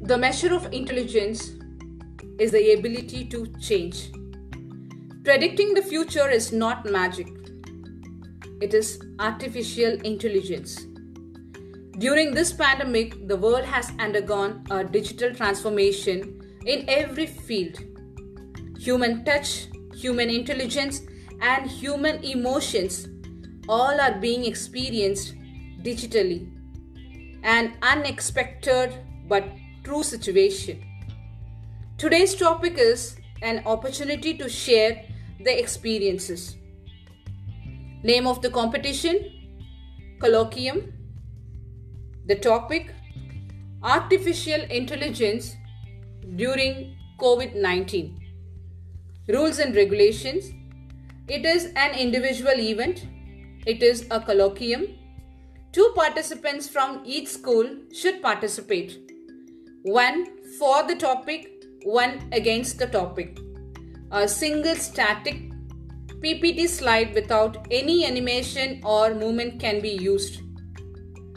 The measure of intelligence is the ability to change. Predicting the future is not magic, it is artificial intelligence. During this pandemic, the world has undergone a digital transformation in every field. Human touch, human intelligence, and human emotions all are being experienced digitally. An unexpected but true situation. Today's topic is an opportunity to share the experiences. Name of the competition: Colloquium. The topic: Artificial Intelligence during COVID-19. Rules and regulations. It is an individual event. It is a colloquium. 2 participants from each school should participate. 1 for the topic, 1 against the topic. A single static PPT slide without any animation or movement can be used.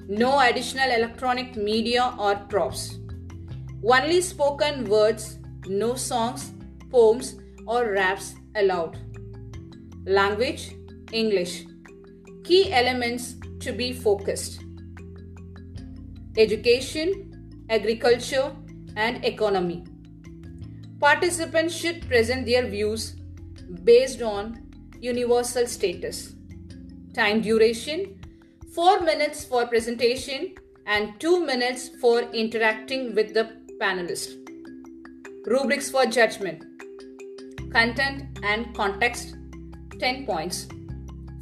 No additional electronic media or props. Only spoken words, no songs, poems or raps allowed. Language: English. Key elements to be focused: education, agriculture, and economy. Participants should present their views based on universal status. Time duration: 4 minutes for presentation and 2 minutes for interacting with the panelists. Rubrics for judgment: content and context, 10 points.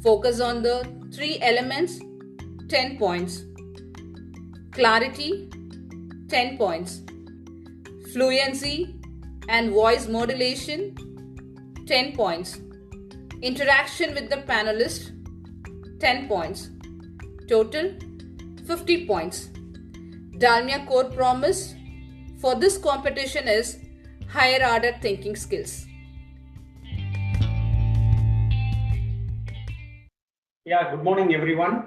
Focus on the 3 elements, 10 points. Clarity, 10 points. Fluency and voice modulation, 10 points. Interaction with the panelist, 10 points. Total, 50 points. Dalmia core promise for this competition is higher order thinking skills. Yeah, good morning, everyone.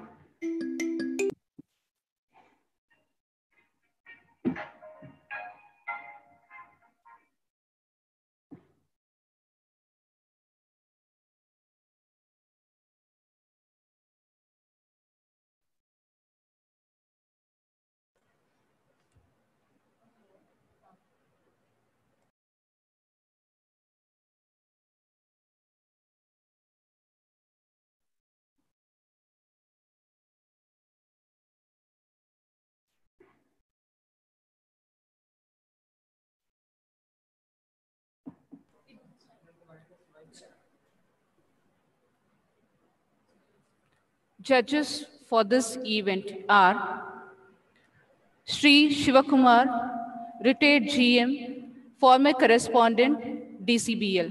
Judges for this event are Sri Shivakumar, retired GM, former correspondent, DCBL,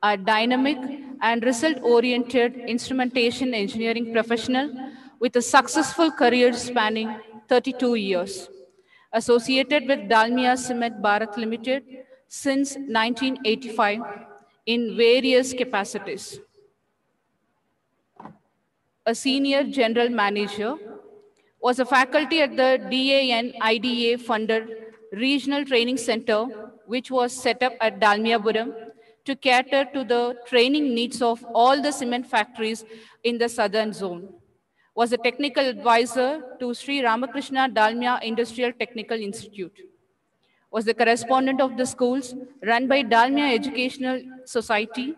a dynamic and result-oriented instrumentation engineering professional with a successful career spanning 32 years, associated with Dalmia Cement Bharat Limited since 1985 in various capacities. A senior general manager, was a faculty at the DAN IDA funded Regional Training Center, which was set up at Dalmiapuram to cater to the training needs of all the cement factories in the southern zone. Was a technical advisor to Sri Ramakrishna Dalmia Industrial Technical Institute. Was the correspondent of the schools run by Dalmia Educational Society.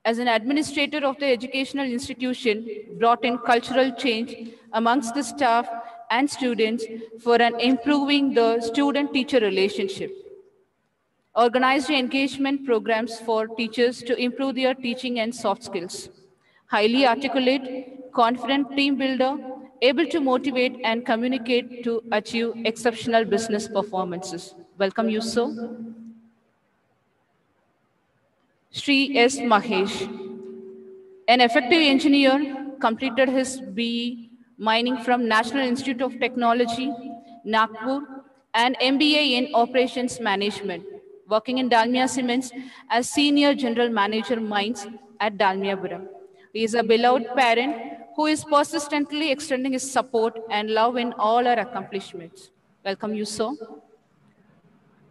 As an administrator of the educational institution, brought in cultural change amongst the staff and students for an improving the student-teacher relationship. Organized engagement programs for teachers to improve their teaching and soft skills. Highly articulate, confident team builder, able to motivate and communicate to achieve exceptional business performances. Welcome you, sir. Sri S. Mahesh, an effective engineer, completed his BE mining from National Institute of Technology, Nagpur, and MBA in Operations Management, working in Dalmia Cements as Senior General Manager Mines at Dalmiapuram. He is a beloved parent who is persistently extending his support and love in all our accomplishments. Welcome you, sir.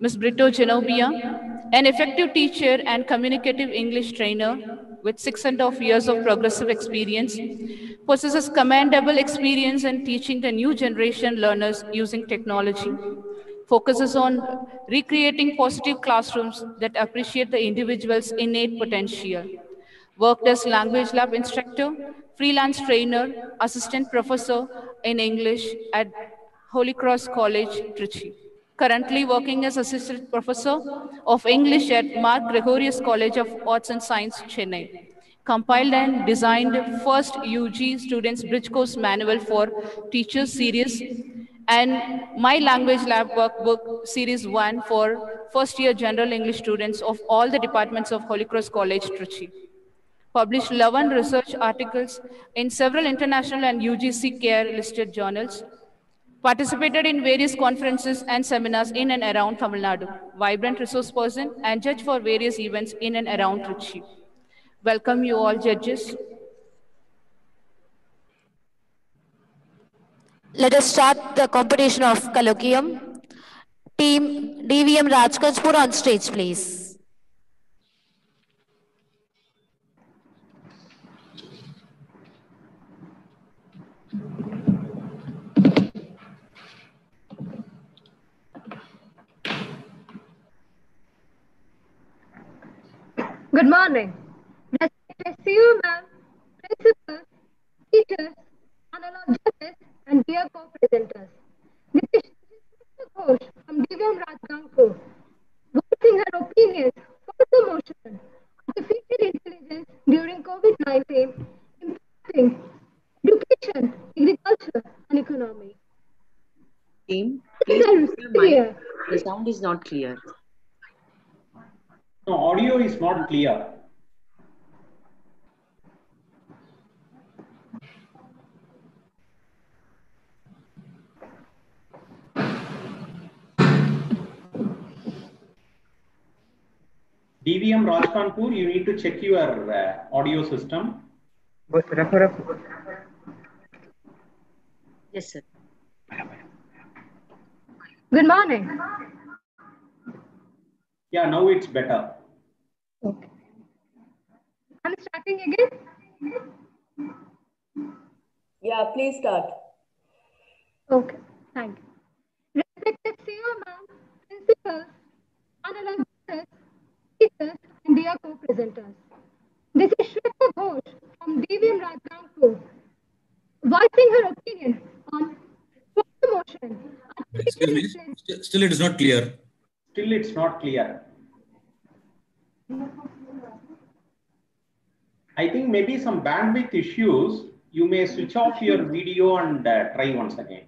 Ms. Brito Genobia, an effective teacher and communicative English trainer with 6.5 years of progressive experience, possesses commendable experience in teaching the new generation learners using technology, focuses on recreating positive classrooms that appreciate the individual's innate potential, worked as language lab instructor, freelance trainer, assistant professor in English at Holy Cross College, Trichy. Currently working as assistant professor of English at Mark Gregorius College of Arts and Science, Chennai. Compiled and designed first UG Students Bridge Course Manual for Teachers Series and My Language Lab Workbook Series 1 for first year general English students of all the departments of Holy Cross College, Trichy. Published 11 research articles in several international and UGC care listed journals. Participated in various conferences and seminars in and around Tamil Nadu. Vibrant resource person and judge for various events in and around Trichy. Welcome you all judges. Let us start the competition of colloquium. Team DVM Rajkanjpur on stage, please. Good morning. Respected CEO ma'am, principals, teachers, analog judges, and dear co-presenters. This is Shweta Ghosh from DVM Rajgangpur, voicing her opinions for the motion artificial intelligence during COVID-19 impacting education, agriculture, and economy. Team, please mute your mic. The sound is not clear. No, audio is not clear. DVM Rajkanpur, you need to check your audio system. Yes, sir. Good morning. Yeah, now it's better. Okay. I'm starting again. Yeah, please start. Okay, thank you. Respected CEO ma'am, principals, analog judges, teachers, and dear co-presenters. This is Shweta Ghosh from DVM Rajgangpur, voicing her opinion on promotion. Excuse me, still it is not clear. Still it's not clear. I think maybe some bandwidth issues. You may switch off your video and try once again.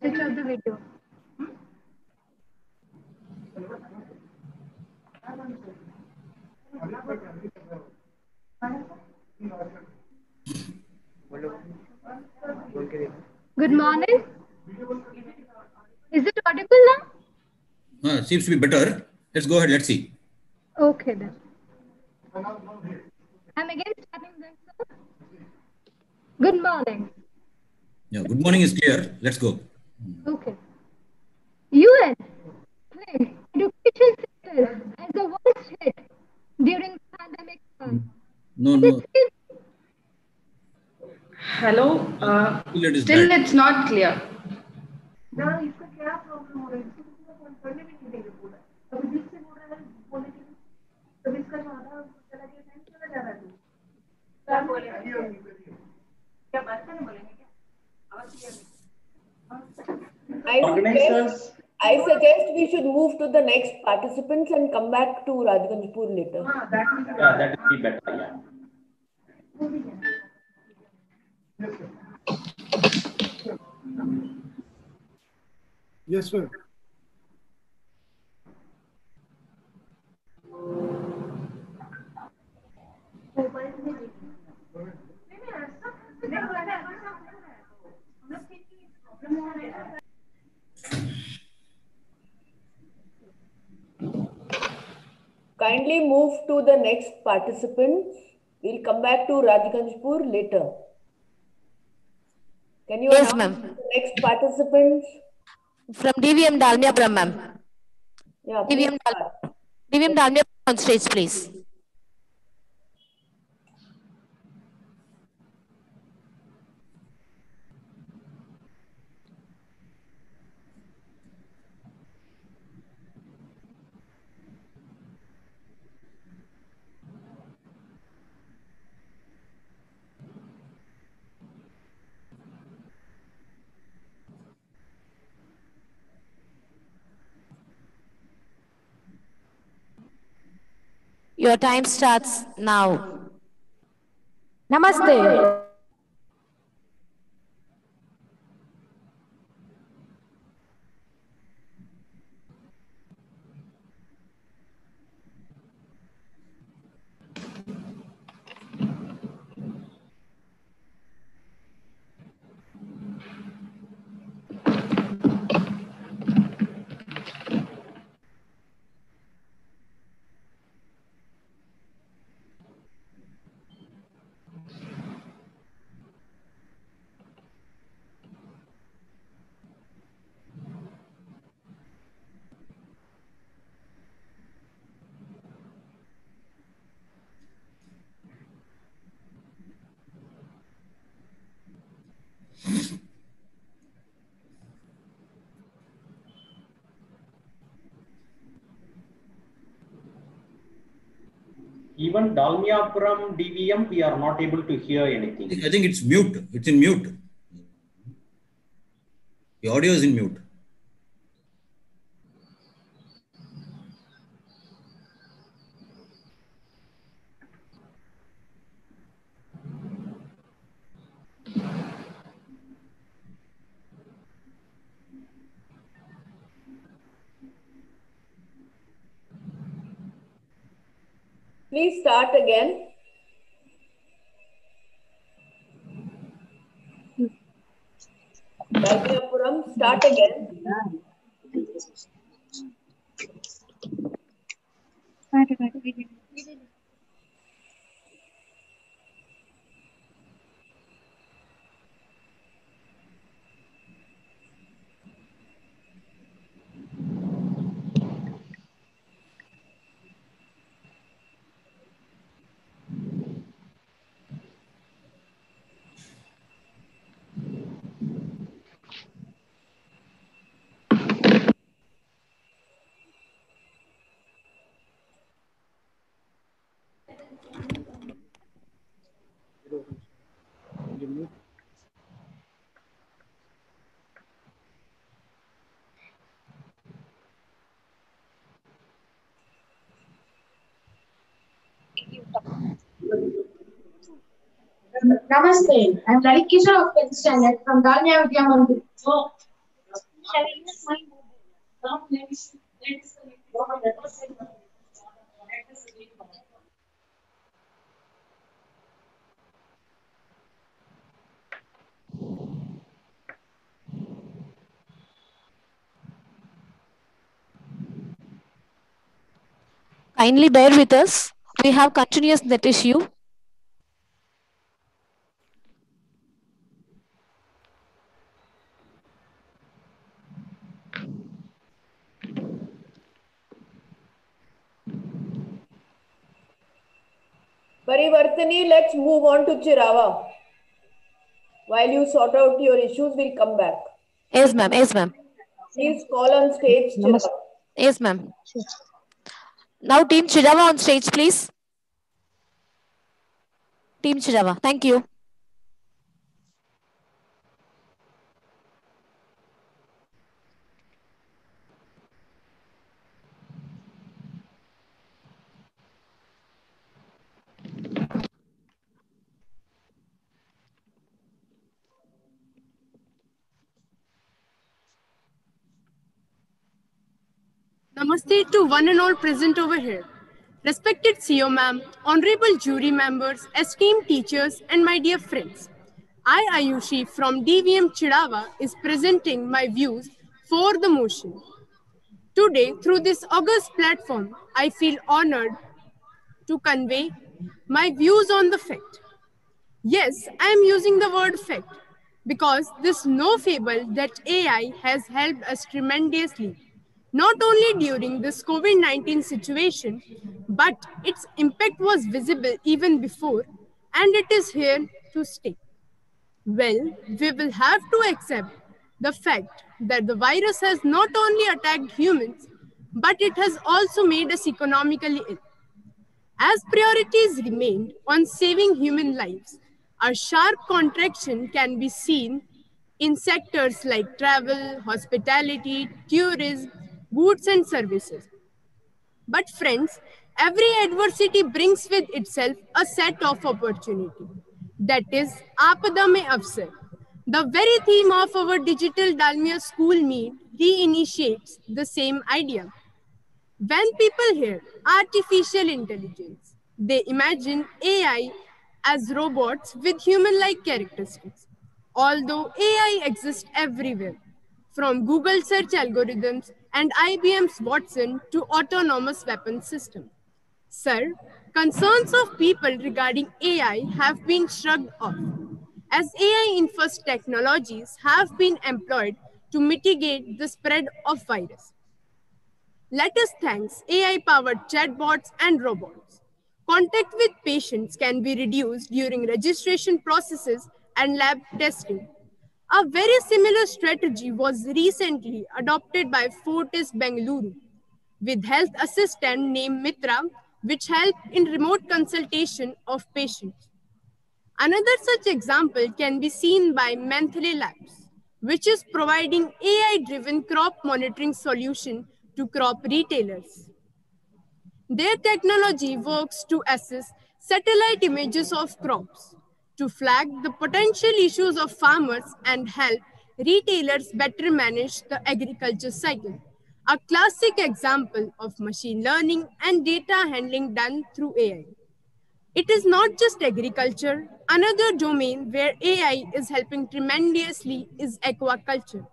Switch off the video. Good morning. Is it audible now? Seems to be better. Let's go ahead. Let's see. Okay then. I'm again starting then, sir. Good morning. Yeah, good morning is clear. Let's go. Okay. UN claimed education sector as the worst hit during the pandemic time. No. Hello. Still it's not clear. I suggest we should move to the next participants and come back to Rajganjpur later. Yeah, that would be better. Yeah. Yes, sir. Kindly move to the next participants. We'll come back to Rajganjpur later. Can you Yes, announce ma'am. the next participants? From DVM Dalmiapuram, ma'am. Yeah, DVM Dalmia on stage, please. Your time starts now. Namaste. Even Dalmiapuram DVM, we are not able to hear anything. I think it's mute. It's in mute. The audio is in mute. Please start again. Dalmiapuram, start again. Namaste. I'm Lalit Kishore of 10th standard from Dalmia Vidya Mandir. Kindly bear with us. We have continuous net issue. Parivartini, let's move on to Chirava. While you sort out your issues, we'll come back. Yes, ma'am. Yes, ma'am. Please call on stage, Chirava. Yes, ma'am. Now, Team Chirava on stage, please. Team Chirava. Thank you. Namaste to one and all present over here. Respected CEO ma'am, honorable jury members, esteemed teachers, and my dear friends. I, Ayushi from DVM Chidava, is presenting my views for the motion. Today, through this august platform, I feel honored to convey my views on the fact. Yes, I am using the word fact because this no fable that AI has helped us tremendously. not only during this COVID-19 situation, but its impact was visible even before, and it is here to stay. Well, we will have to accept the fact that the virus has not only attacked humans, but it has also made us economically ill. As priorities remained on saving human lives, a sharp contraction can be seen in sectors like travel, hospitality, tourism, goods and services. But friends, every adversity brings with itself a set of opportunity. That is, Aapada Mein Avsar. The very theme of our digital Dalmia school meet reinitiates the same idea. When people hear artificial intelligence, they imagine AI as robots with human-like characteristics. Although AI exists everywhere, from Google search algorithms and IBM's Watson to autonomous weapons systems. Sir, concerns of people regarding AI have been shrugged off, as AI-infused technologies have been employed to mitigate the spread of virus. Let us thank AI-powered chatbots and robots. Contact with patients can be reduced during registration processes and lab testing. A very similar strategy was recently adopted by Fortis Bengaluru with health assistant named Mitra, which help in remote consultation of patients. Another such example can be seen by Menthly Labs, which is providing AI-driven crop monitoring solution to crop retailers. Their technology works to assess satellite images of crops, to flag the potential issues of farmers and help retailers better manage the agriculture cycle. A classic example of machine learning and data handling done through AI. It is not just agriculture. Another domain where AI is helping tremendously is aquaculture,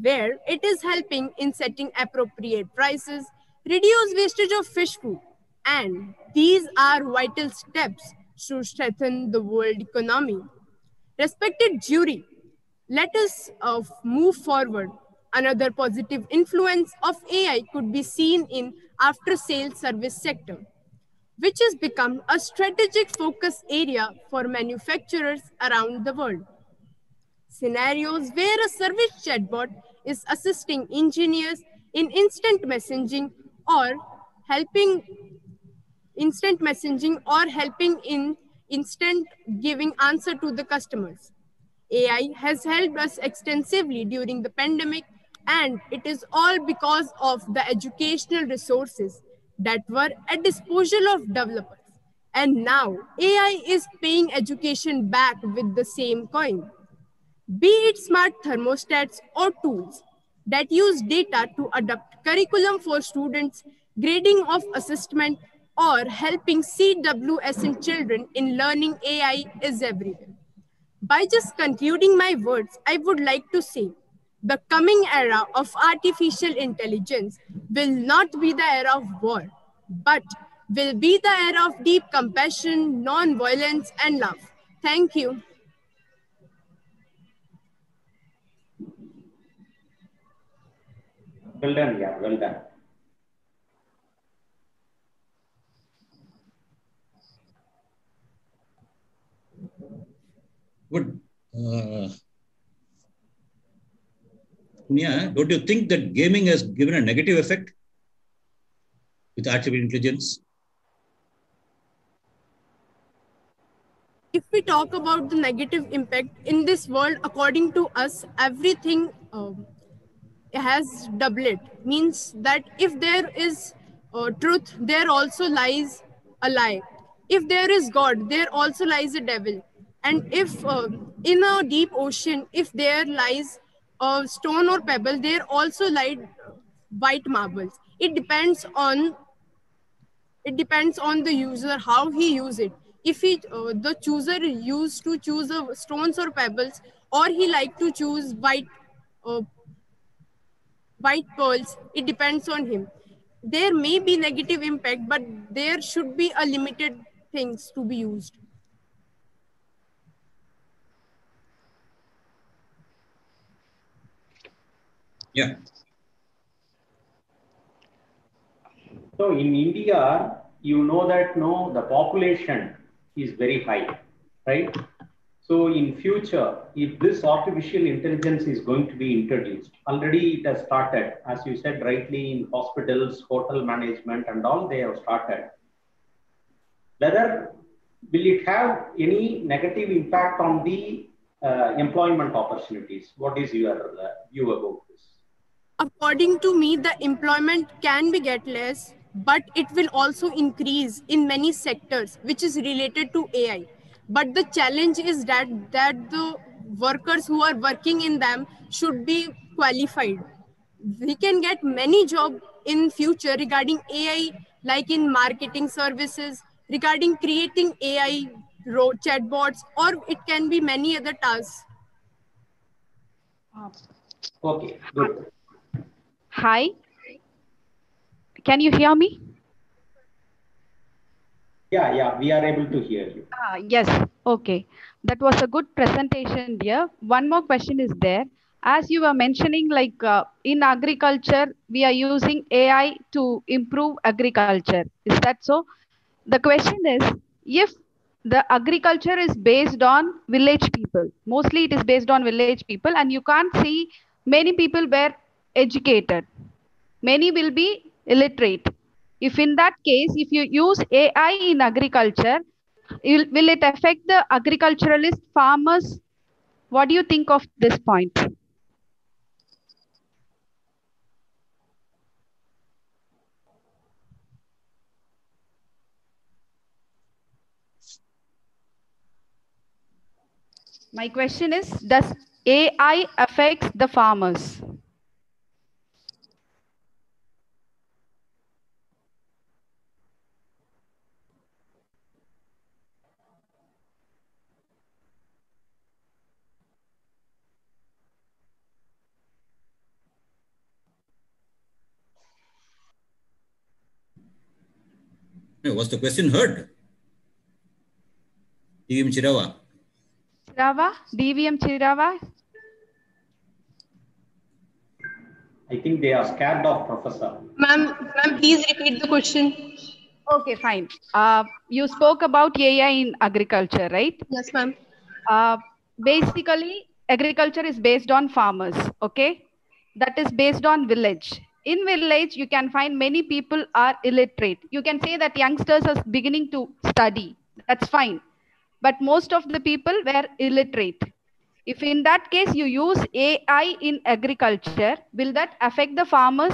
where it is helping in setting appropriate prices, reduce wastage of fish food, and these are vital steps to strengthen the world economy. Respected jury, let us move forward. Another positive influence of AI could be seen in after-sales service sector, which has become a strategic focus area for manufacturers around the world. Scenarios where a service chatbot is assisting engineers in helping helping in instant giving answer to the customers. AI has helped us extensively during the pandemic, and it is all because of the educational resources that were at disposal of developers. And now AI is paying education back with the same coin. Be it smart thermostats or tools that use data to adapt curriculum for students, grading of assessment, or helping CWS in children in learning, AI is everywhere. By just concluding my words, I would like to say the coming era of artificial intelligence will not be the era of war, but will be the era of deep compassion, non-violence, and love. Thank you. Well done, yeah, well done. Good. Punya, don't you think that gaming has given a negative effect with artificial intelligence? If we talk about the negative impact in this world, according to us, everything has doubled. Means that if there is truth, there also lies a lie. If there is God, there also lies a devil. And if in a deep ocean, if there lies a stone or pebble, there also lie white marbles. It depends on the user how he use it. If the chooser used to choose stones or pebbles, or he like to choose uh, white pearls, it depends on him. There may be negative impact, but there should be a limited things to be used. Yeah. So in India, you know that the population is very high, right? So in future, if this artificial intelligence is going to be introduced, already it has started, as you said rightly, in hospitals, hotel management and all, they have started. Whether will it have any negative impact on the employment opportunities? What is your view about this? According to me, the employment can be get less, but it will also increase in many sectors, which is related to AI. But the challenge is that the workers who are working in them should be qualified. We can get many jobs in future regarding AI, like in marketing services, regarding creating AI chatbots, or it can be many other tasks. Okay, good. Hi. Can you hear me? Yeah, we are able to hear you. Yes. Okay. That was a good presentation, dear. One more question is there. As you were mentioning, like in agriculture, we are using AI to improve agriculture. Is that so? The question is, if the agriculture is based on village people, mostly it is based on village people, and you can't see many people were educated. Many will be illiterate. If in that case, if you use AI in agriculture, will it affect the agriculturalist farmers? What do you think of this point? My question is, does AI affect the farmers? Was the question heard? DVM Chirava. DVM Chirava? I think they are scared of Professor. Ma'am, please repeat the question. Okay, fine. You spoke about AI in agriculture, right? Yes, ma'am. Basically, agriculture is based on farmers, okay? That is based on village. In village, you can find many people are illiterate. You can say that youngsters are beginning to study. That's fine. But most of the people were illiterate. If in that case you use AI in agriculture, will that affect the farmers?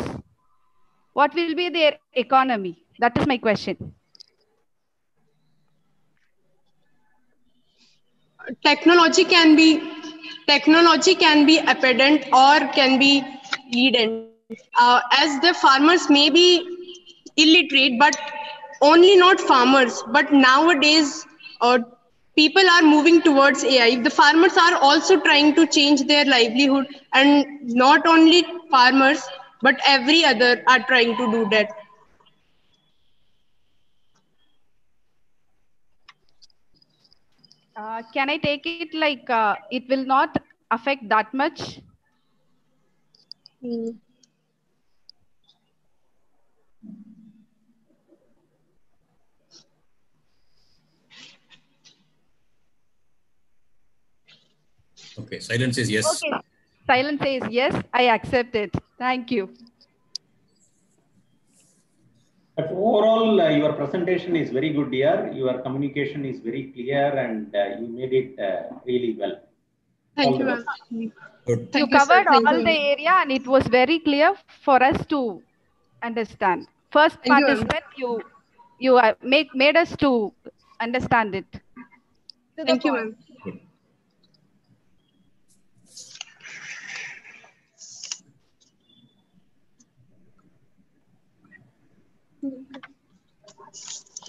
What will be their economy? That is my question. Technology can be apparent or can be leading. As the farmers may be illiterate, but only not farmers. But nowadays, people are moving towards AI. The farmers are also trying to change their livelihood, and not only farmers, but every other are trying to do that. Can I take it like it will not affect that much? Okay, silence is yes. Okay. Silence says yes, I accept it. Thank you. But overall, your presentation is very good, dear. Your communication is very clear and you made it really well. Thank you, ma'am. You covered all the area and it was very clear for us to understand. First participant, you made us to understand it. Thank you, ma'am.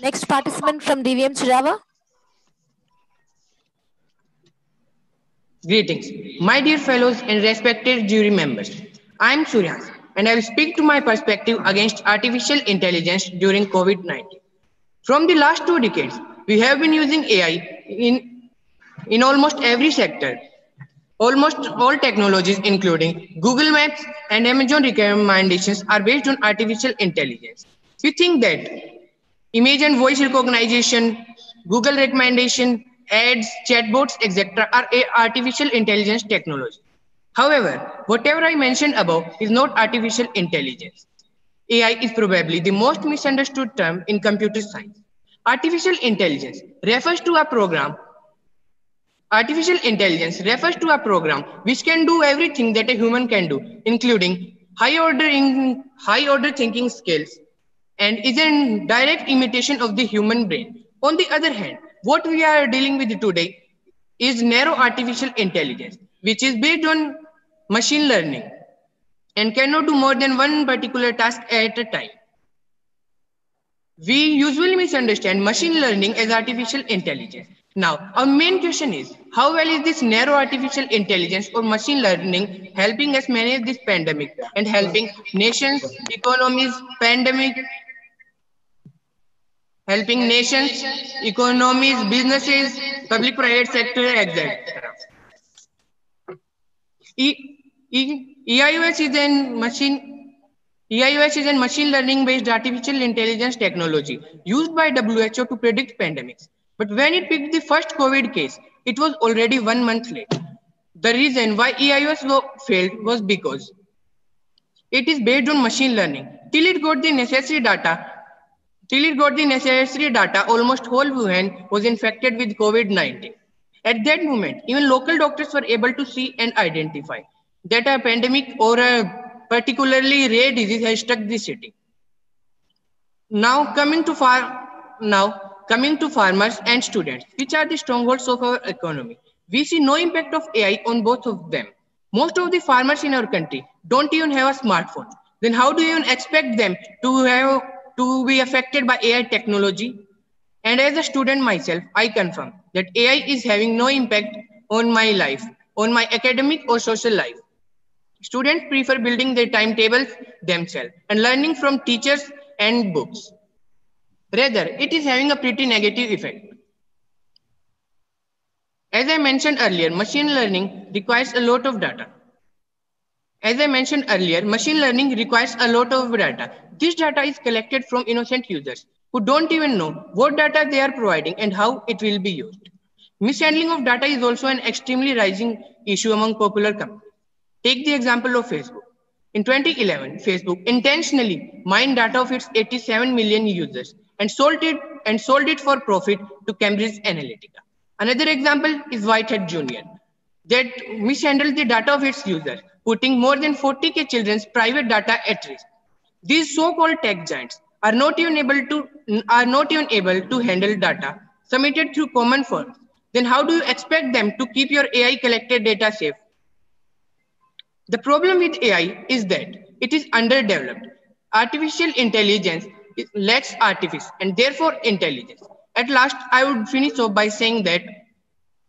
Next participant from DVM Chirava. Greetings, my dear fellows and respected jury members. I am Suryans and I will speak to my perspective against artificial intelligence during COVID-19. From the last 2 decades, we have been using AI in almost every sector. Almost all technologies, including Google Maps and Amazon recommendations, are based on artificial intelligence. We think that image and voice recognition, Google recommendation, ads, chatbots, etc. are artificial intelligence technology. However, whatever I mentioned above is not artificial intelligence. AI is probably the most misunderstood term in computer science. Artificial intelligence refers to a program which can do everything that a human can do, including high order thinking skills, and is a direct imitation of the human brain. On the other hand, what we are dealing with today is narrow artificial intelligence, which is based on machine learning and cannot do more than one particular task at a time. We usually misunderstand machine learning as artificial intelligence. Now, our main question is, how well is this narrow artificial intelligence or machine learning helping us manage this pandemic and helping nations, economies, businesses, public-private sector, etc. EIOS is a machine learning-based artificial intelligence technology used by WHO to predict pandemics. But when it picked the first COVID case, it was already 1 month late. The reason why EIOS failed was because it is based on machine learning. Till it got the necessary data, almost whole Wuhan was infected with COVID-19. At that moment, even local doctors were able to see and identify that a pandemic or a particularly rare disease has struck the city. Now coming to farmers and students, which are the strongholds of our economy, we see no impact of AI on both of them. Most of the farmers in our country don't even have a smartphone. Then how do you even expect them to be affected by AI technology? And as a student myself, I confirm that AI is having no impact on my life, on my academic or social life. Students prefer building their timetables themselves and learning from teachers and books. Rather, it is having a pretty negative effect. As I mentioned earlier, machine learning requires a lot of data. This data is collected from innocent users who don't even know what data they are providing and how it will be used. Mishandling of data is also an extremely rising issue among popular companies. Take the example of Facebook. In 2011, Facebook intentionally mined data of its 87 million users and sold it for profit to Cambridge Analytica. Another example is Whitehead Jr. that mishandled the data of its users, putting more than 40,000 children's private data at risk. These so-called tech giants are not even able to handle data submitted through common forms. Then how do you expect them to keep your AI collected data safe? The problem with AI is that it is underdeveloped. Artificial intelligence lacks artifice and therefore intelligence. At last, I would finish off by saying that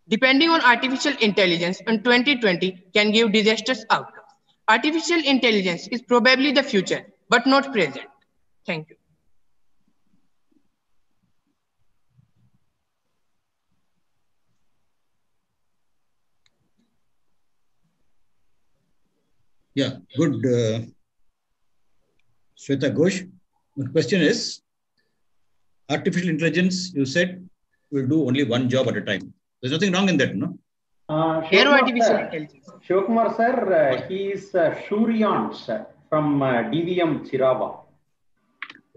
depending on artificial intelligence in 2020 can give disastrous outcomes. Artificial intelligence is probably the future, but not present. Thank you. Yeah, good. Shweta Ghosh, the question is, artificial intelligence, you said, will do only one job at a time. There's nothing wrong in that, no? Shivakumar sir, he is Shurian sir, from DVM Chirava.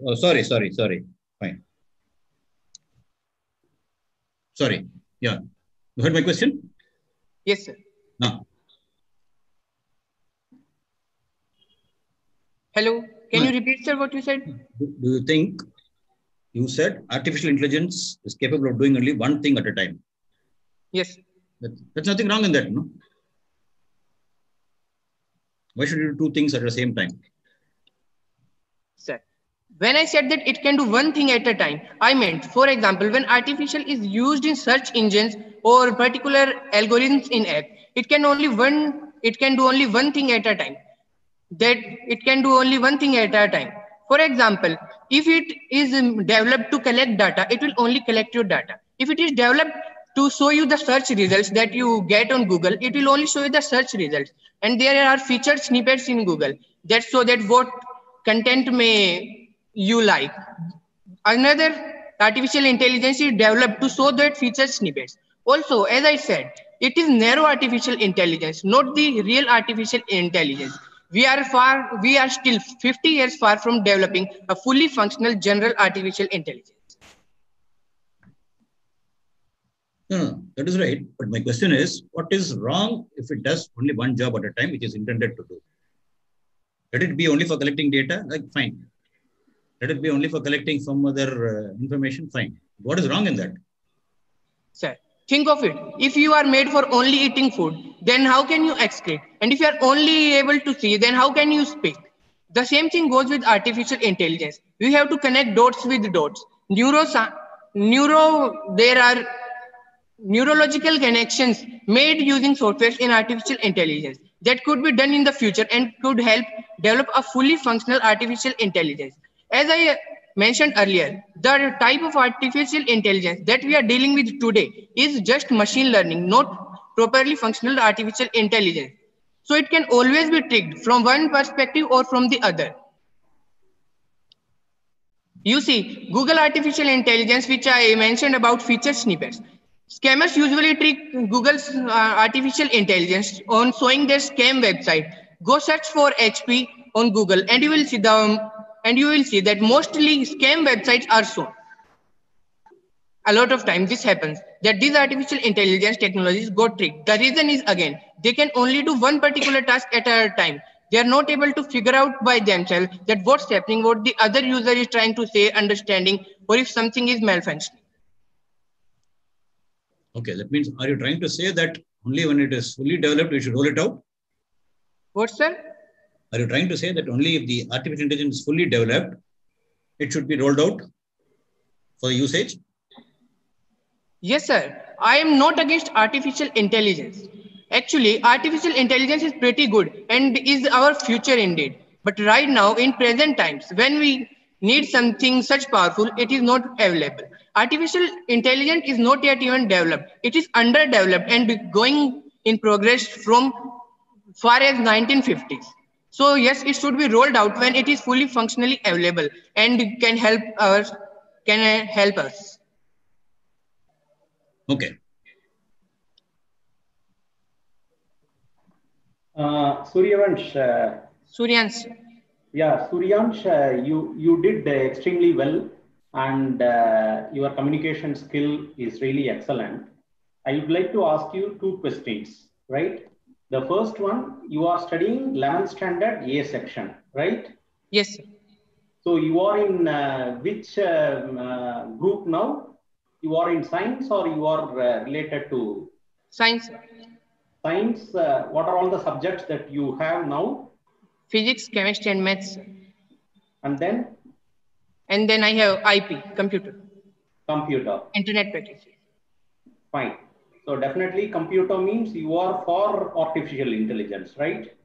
Oh, sorry. Fine. Sorry. Yeah. You heard my question? Yes, sir. No. Hello. Can you repeat, sir, what you said? Do you think you said artificial intelligence is capable of doing only one thing at a time? Yes. There's nothing wrong in that, no? Why should you do two things at the same time? Sir, when I said that it can do one thing at a time, I meant, for example, when artificial is used in search engines or particular algorithms in app, it can do only one thing at a time. For example, if it is developed to collect data, it will only collect your data. If it is developed to show you the search results that you get on Google, it will only show you the search results. And there are featured snippets in Google that show that what content may you like. Another artificial intelligence is developed to show that feature snippets. Also, as I said, it is narrow artificial intelligence, not the real artificial intelligence. We are still 50 years far from developing a fully functional general artificial intelligence. No, that is right. But my question is, what is wrong if it does only one job at a time, which is intended to do? Let it be only for collecting data? Like, fine. Let it be only for collecting some other information? Fine. What is wrong in that? Sir, think of it. If you are made for only eating food, then how can you excrete? And if you are only able to see, then how can you speak? The same thing goes with artificial intelligence. We have to connect dots with dots. There are neurological connections made using software in artificial intelligence that could be done in the future and could help develop a fully functional artificial intelligence. As I mentioned earlier, the type of artificial intelligence that we are dealing with today is just machine learning, not properly functional artificial intelligence. So it can always be tricked from one perspective or from the other. You see, Google artificial intelligence, which I mentioned about feature snippets. Scammers usually trick Google's artificial intelligence on showing their scam website. Go search for HP on Google, and you will see that mostly scam websites are shown. A lot of times this happens, that these artificial intelligence technologies go tricked. The reason is, again, they can only do one particular task at a time. They are not able to figure out by themselves that what's happening, what the other user is trying to say, understanding, or if something is malfunctioning. Okay, that means, are you trying to say that only when it is fully developed, we should roll it out? What, sir? Are you trying to say that only if the artificial intelligence is fully developed, it should be rolled out for usage? Yes, sir. I am not against artificial intelligence. Actually, artificial intelligence is pretty good and is our future indeed. But right now, in present times, when we need something such powerful, it is not available. Artificial intelligence is not yet even developed. It is underdeveloped and going in progress from far as 1950s. So yes, it should be rolled out when it is fully functionally available and can help us. Okay. Suryansh. Yeah, Suryansh, you did extremely well, and your communication skill is really excellent. I would like to ask you two questions, right? The first one, you are studying 11th standard A section, right? Yes, sir. So you are in which group now? You are in science or you are related to? Science. Science, what are all the subjects that you have now? Physics, chemistry, and maths. And then? And then I have IP, computer. Computer. Internet practice. Fine. So definitely computer means you are for artificial intelligence, right?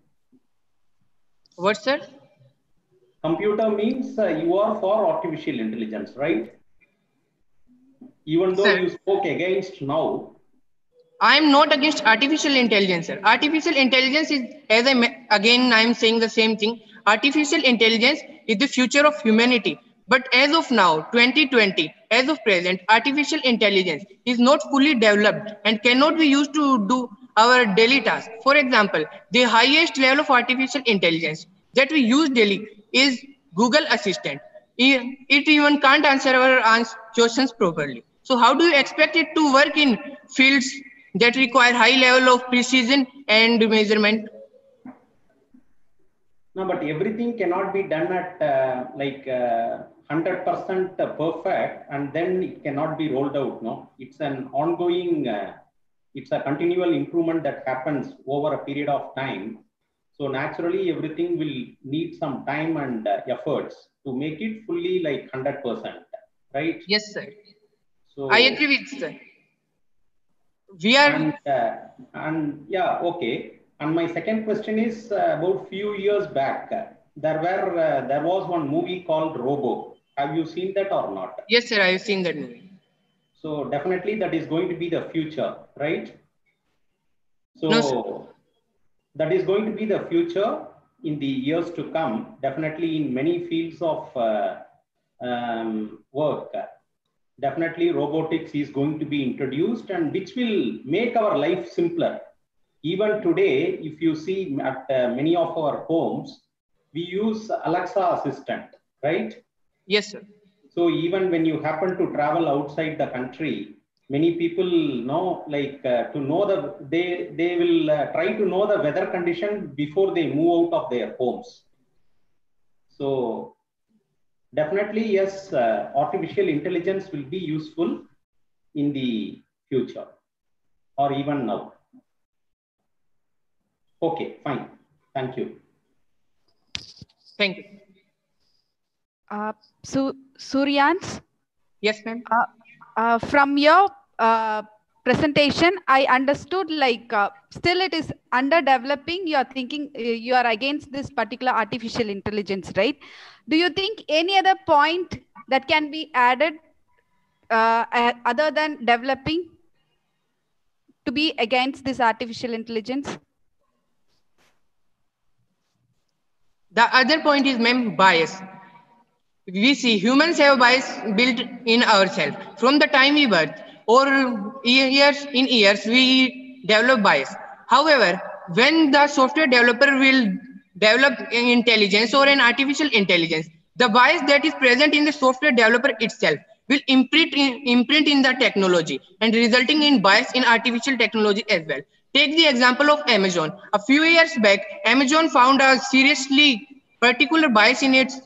What, sir? Computer means you are for artificial intelligence, right? Even though you spoke against now. I am not against artificial intelligence, sir. Artificial intelligence is, as I am saying the same thing. Artificial intelligence is the future of humanity. But as of now, 2020, as of present, artificial intelligence is not fully developed and cannot be used to do our daily tasks. For example, the highest level of artificial intelligence that we use daily is Google Assistant. It even can't answer our questions properly. So how do you expect it to work in fields that require high level of precision and measurement? No, but everything cannot be done at 100% perfect, and then it cannot be rolled out. No, it's an ongoing, it's a continual improvement that happens over a period of time. So naturally, everything will need some time and efforts to make it fully 100%, right? Yes, sir. So I agree with sir. We are and yeah, okay. And my second question is about few years back, there was one movie called Robo. Have you seen that or not? Yes, sir. I have seen that movie. So definitely that is going to be the future, right? So no, that is going to be the future in the years to come. Definitely in many fields of work. Definitely robotics is going to be introduced, and which will make our life simpler. Even today, if you see at many of our homes, we use Alexa assistant, right? Yes, sir. So even when you happen to travel outside the country, many people know, like to know they will try to know the weather condition before they move out of their homes. So definitely, yes, artificial intelligence will be useful in the future or even now. Okay, fine. Thank you. Thank you. So, Suryans? Yes, ma'am. From your presentation, I understood like still it is underdeveloping. You are thinking you are against this particular artificial intelligence, right? Do you think any other point that can be added other than developing to be against this artificial intelligence? The other point is, ma'am, bias. We see humans have bias built in ourselves. From the time we birth or years we develop bias. However, when the software developer will develop intelligence or an artificial intelligence, the bias that is present in the software developer itself will imprint in the technology and resulting in bias in artificial technology as well. Take the example of Amazon. A few years back, Amazon found a seriously particular bias in its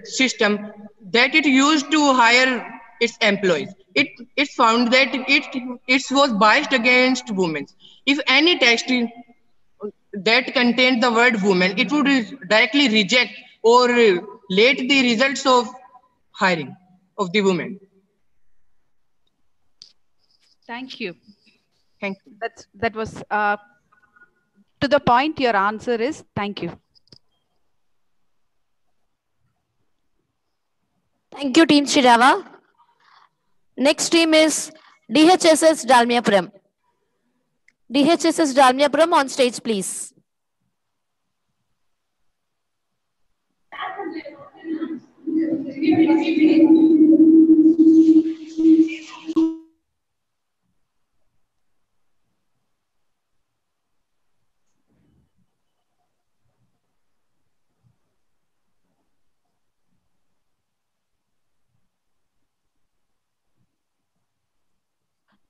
system that it used to hire its employees. It found that it was biased against women. If any text that contained the word woman, it would directly reject or late the results of hiring of the woman. Thank you. Thank you. That was to the point. Your answer is thank you. Thank you, Team Shirava. Next team is DHSS Dalmiapuram. DHSS Dalmiapuram on stage, please.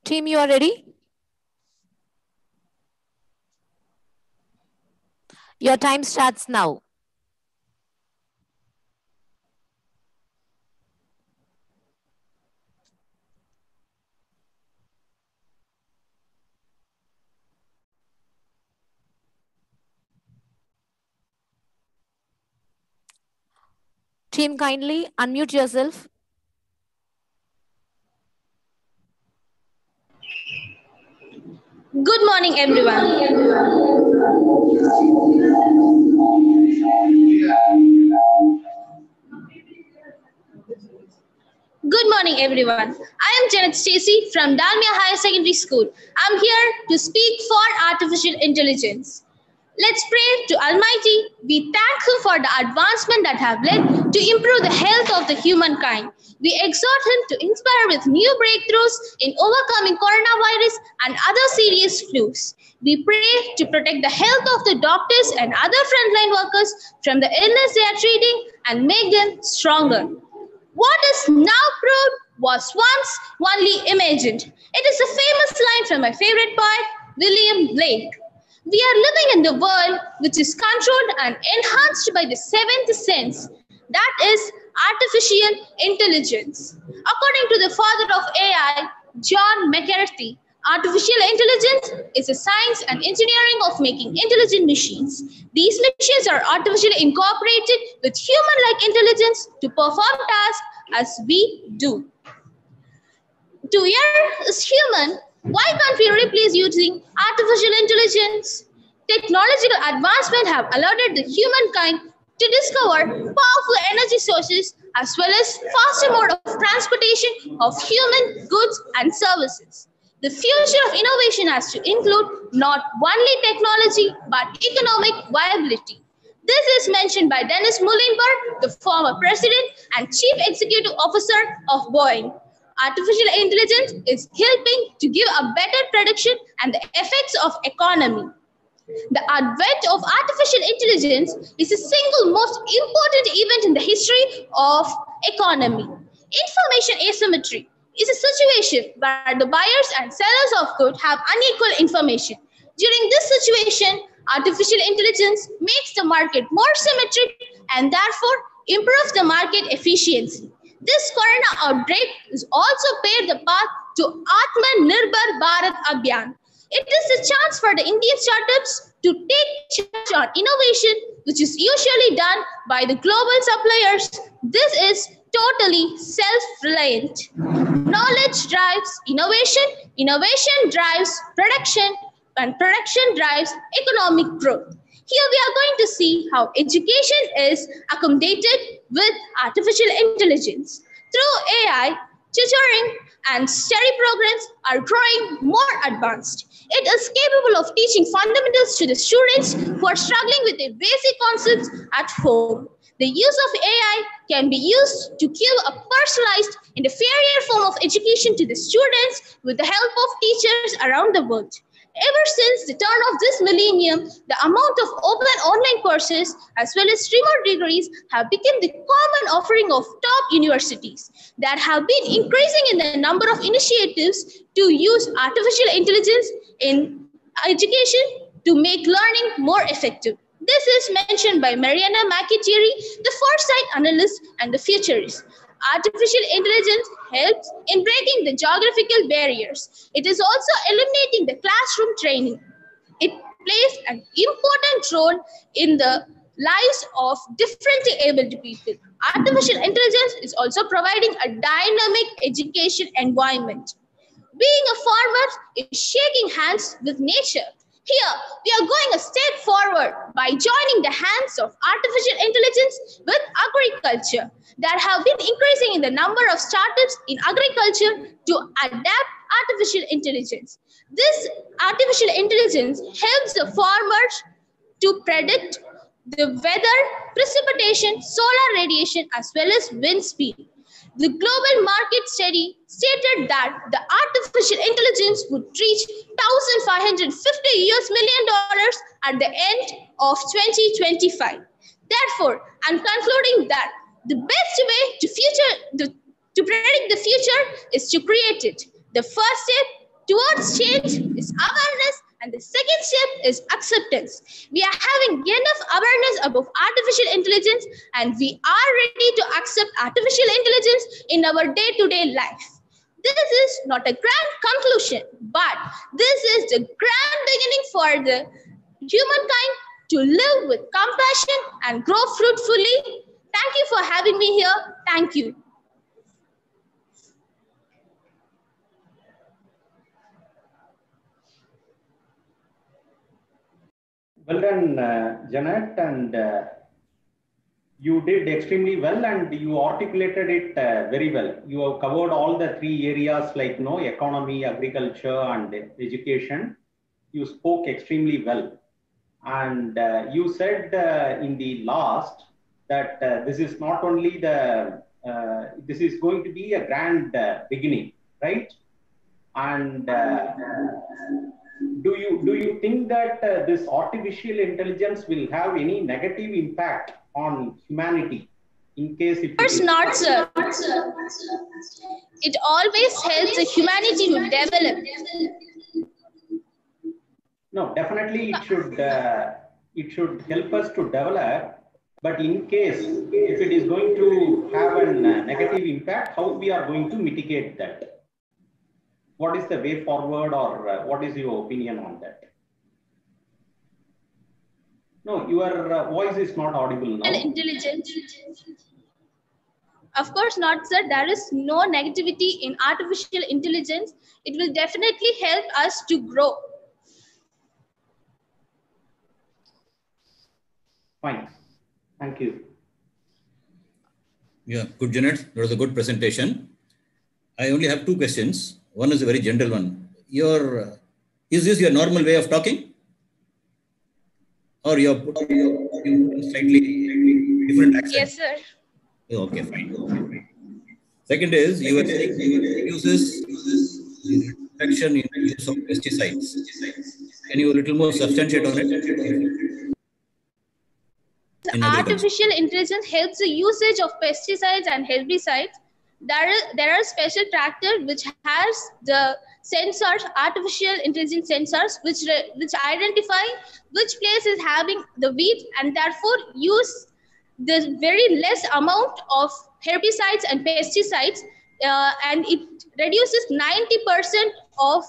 Team, you are ready? Your time starts now. Team, kindly unmute yourself. Good morning, everyone. Good morning, everyone. I am Janet Stacy from Dalmia Higher Secondary School. I'm here to speak for artificial intelligence. Let's pray to Almighty. Be thankful for the advancement that have led to improve the health of the humankind. We exhort him to inspire with new breakthroughs in overcoming coronavirus and other serious flus. We pray to protect the health of the doctors and other frontline workers from the illness they are treating and make them stronger. What is now proved was once only imagined. It is a famous line from my favorite poet, William Blake. We are living in the world which is controlled and enhanced by the seventh sense, that is artificial intelligence. According to the father of AI, John McCarthy, artificial intelligence is a science and engineering of making intelligent machines. These machines are artificially incorporated with human-like intelligence to perform tasks as we do. To err is human. Why can't we replace using artificial intelligence? Technological advancement have allowed the humankind to discover powerful energy sources as well as faster mode of transportation of human goods and services. The future of innovation has to include not only technology but economic viability. This is mentioned by Dennis Muhlenberg, the former president and chief executive officer of Boeing. Artificial intelligence is helping to give a better prediction and the effects of economy. The advent of artificial intelligence is the single most important event in the history of economy. Information asymmetry is a situation where the buyers and sellers of goods have unequal information. During this situation, artificial intelligence makes the market more symmetric and therefore improves the market efficiency. This corona outbreak is also paved the path to Atmanirbhar Bharat Abhiyan. It is a chance for the Indian startups to take charge on innovation, which is usually done by the global suppliers. This is totally self-reliant. Knowledge drives innovation, innovation drives production, and production drives economic growth. Here we are going to see how education is accommodated with artificial intelligence. Through AI, tutoring and study programs are growing more advanced. It is capable of teaching fundamentals to the students who are struggling with the basic concepts at home. The use of AI can be used to give a personalized and inferior form of education to the students with the help of teachers around the world. Ever since the turn of this millennium, the amount of open online courses as well as remote degrees have become the common offering of top universities. There have been increasing in the number of initiatives to use artificial intelligence in education to make learning more effective. This is mentioned by Mariana McAteary, the foresight analyst and the futurist. Artificial intelligence helps in breaking the geographical barriers. It is also eliminating the classroom training. It plays an important role in the lives of differently abled people. Artificial intelligence is also providing a dynamic education environment. Being a farmer is shaking hands with nature. Here, we are going a step forward by joining the hands of artificial intelligence with agriculture. There have been increasing in the number of startups in agriculture to adapt artificial intelligence. This artificial intelligence helps the farmers to predict the weather, precipitation, solar radiation, as well as wind speed. The global market study stated that the artificial intelligence would reach $1,550 million at the end of 2025. Therefore, I'm concluding that the best way to predict the future is to create it. The first step towards change is awareness, and the second step is acceptance. We are having enough awareness about artificial intelligence, and we are ready to accept artificial intelligence in our day-to-day life. This is not a grand conclusion, but this is the grand beginning for the humankind to live with compassion and grow fruitfully. Thank you for having me here. Thank you. Well done, Janet, and you did extremely well, and you articulated it very well. You have covered all the three areas like economy, agriculture, and education. You spoke extremely well, and you said in the last that this is not only this is going to be a grand beginning, right? And do you think that this artificial intelligence will have any negative impact on humanity in case it? Of course not, sir. It always helps the humanity to develop. No, definitely it should help us to develop. But in case if it is going to have a negative impact, how we are going to mitigate that? What is the way forward, or what is your opinion on that? No, your voice is not audible now. Intelligence. Of course not, sir. There is no negativity in artificial intelligence. It will definitely help us to grow. Fine. Thank you. Yeah, good, Janet. That was a good presentation. I only have two questions. One is a very general one. Is this your normal way of talking? Or you're putting slightly different accent? Yes, sir. Okay, fine. Second is, you are saying uses reduction in use of pesticides. Can you a little more substantiate on it? Artificial intelligence helps the usage of pesticides and herbicides. There are special tractors which has the sensors, artificial intelligence sensors, which identify which place is having the weed and therefore use the very less amount of herbicides and pesticides, and it reduces 90% of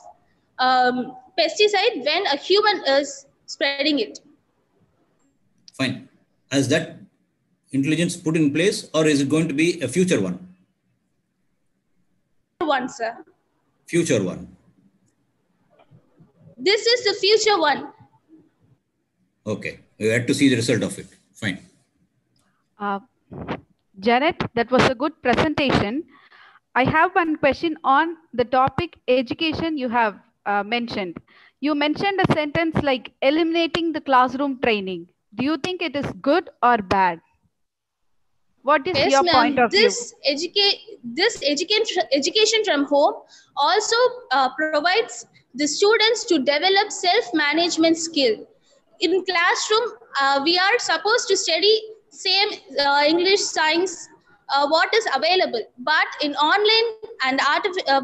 pesticide when a human is spreading it. Fine. Has that intelligence put in place, or is it going to be a future one? One, sir. Future one. This is the future one. Okay. You had to see the result of it. Fine. Janet, that was a good presentation. I have one question on the topic education you have mentioned. You mentioned a sentence like eliminating the classroom training. Do you think it is good or bad? What is your point of view? This education from home also provides the students to develop self-management skill. In classroom, we are supposed to study same English, science, what is available. But in online and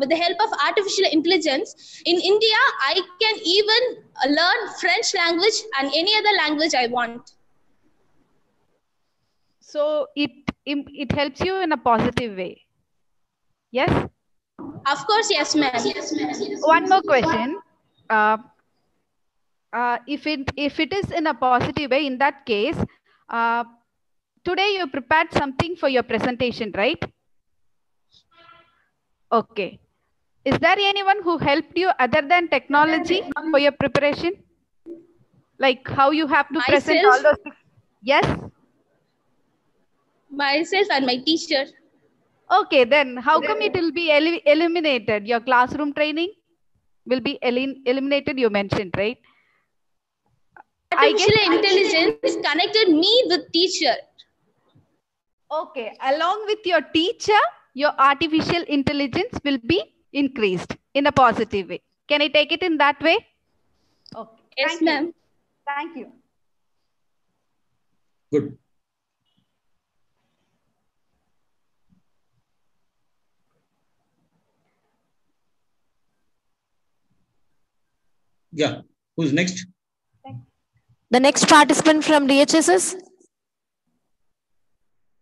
with the help of artificial intelligence, in India, I can even learn French language and any other language I want. So it helps you in a positive way. Yes? Of course, yes, ma'am. One more question. If it is in a positive way, in that case, today you prepared something for your presentation, right? Okay. Is there anyone who helped you other than technology for your preparation? Like how you have to present all those things? Yes? Myself and my teacher. Okay, then how come it will be eliminated? Your classroom training will be eliminated, you mentioned, right? Artificial intelligence connected me with teacher. Okay, along with your teacher, your artificial intelligence will be increased in a positive way. Can I take it in that way? Okay. Yes, ma'am. Thank you. Good. Yeah. Who's next? The next participant from DHSS.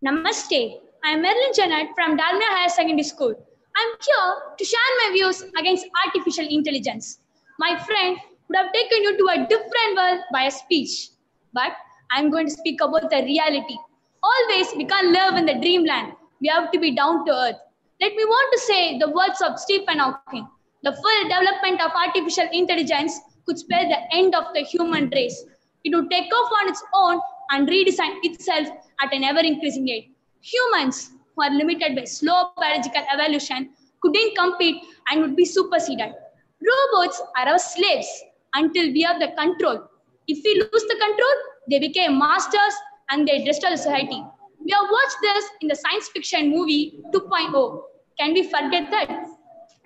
Namaste. I am Merlin Janet from Dalmia Higher Secondary School. I am here to share my views against artificial intelligence. My friend would have taken you to a different world by a speech, but I am going to speak about the reality. Always, we can't live in the dreamland. We have to be down to earth. Let me want to say the words of Stephen Hawking. The full development of artificial intelligence could spell the end of the human race. It would take off on its own and redesign itself at an ever-increasing rate. Humans, who are limited by slow biological evolution, couldn't compete and would be superseded. Robots are our slaves until we have the control. If we lose the control, they become masters and they destroy the society. We have watched this in the science fiction movie 2.0. Can we forget that?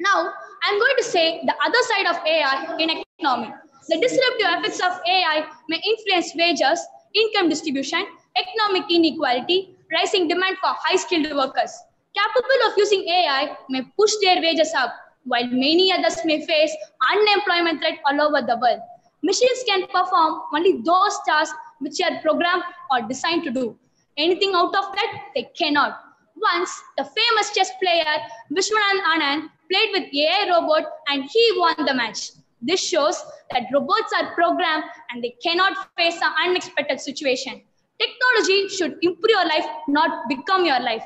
Now, I'm going to say the other side of AI in economy. The disruptive effects of AI may influence wages, income distribution, economic inequality, rising demand for high-skilled workers. Capable of using AI may push their wages up, while many others may face unemployment threat all over the world. Machines can perform only those tasks which are programmed or designed to do. Anything out of that, they cannot. Once, the famous chess player Vishwanathan Anand played with AI robot and he won the match. This shows that robots are programmed and they cannot face an unexpected situation. Technology should improve your life, not become your life.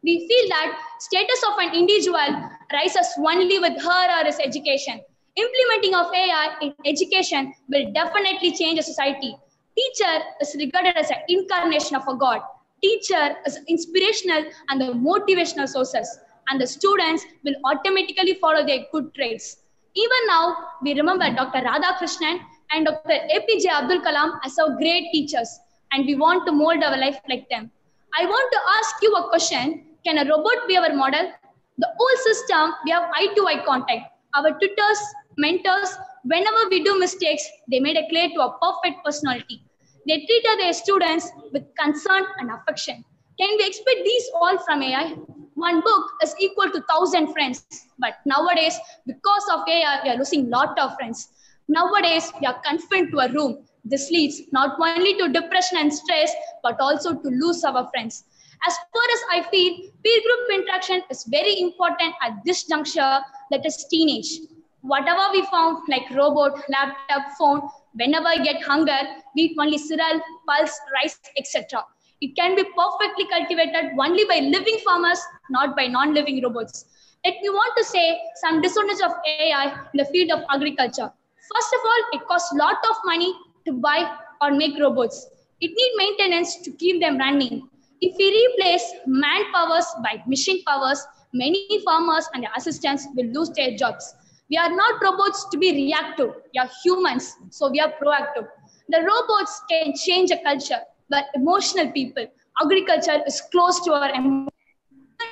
We feel that status of an individual rises only with her or his education. Implementing of AI in education will definitely change a society. Teacher is regarded as an incarnation of a god. Teacher is inspirational and the motivational sources, and the students will automatically follow their good traits. Even now, we remember Dr. Radhakrishnan and Dr. APJ Abdul Kalam as our great teachers, and we want to mold our life like them. I want to ask you a question. Can a robot be our model? The whole system, we have eye-to-eye contact. Our tutors, mentors, whenever we do mistakes, they made a clay to a perfect personality. They treated their students with concern and affection. Can we expect these all from AI? One book is equal to 1,000 friends. But nowadays, because of AI, we are losing a lot of friends. Nowadays, we are confined to a room. This leads not only to depression and stress, but also to lose our friends. As far as I feel, peer group interaction is very important at this juncture, that is teenage. Whatever we found, like robot, laptop, phone, whenever I get hunger, we eat only cereal, pulse, rice, etc. It can be perfectly cultivated only by living farmers, not by non-living robots. Let me want to say some disadvantages of AI in the field of agriculture. First of all, it costs a lot of money to buy or make robots. It needs maintenance to keep them running. If we replace manpowers by machine powers, many farmers and their assistants will lose their jobs. We are not robots to be reactive. We are humans, so we are proactive. The robots can change a culture, but emotional people, agriculture is close to our emotions.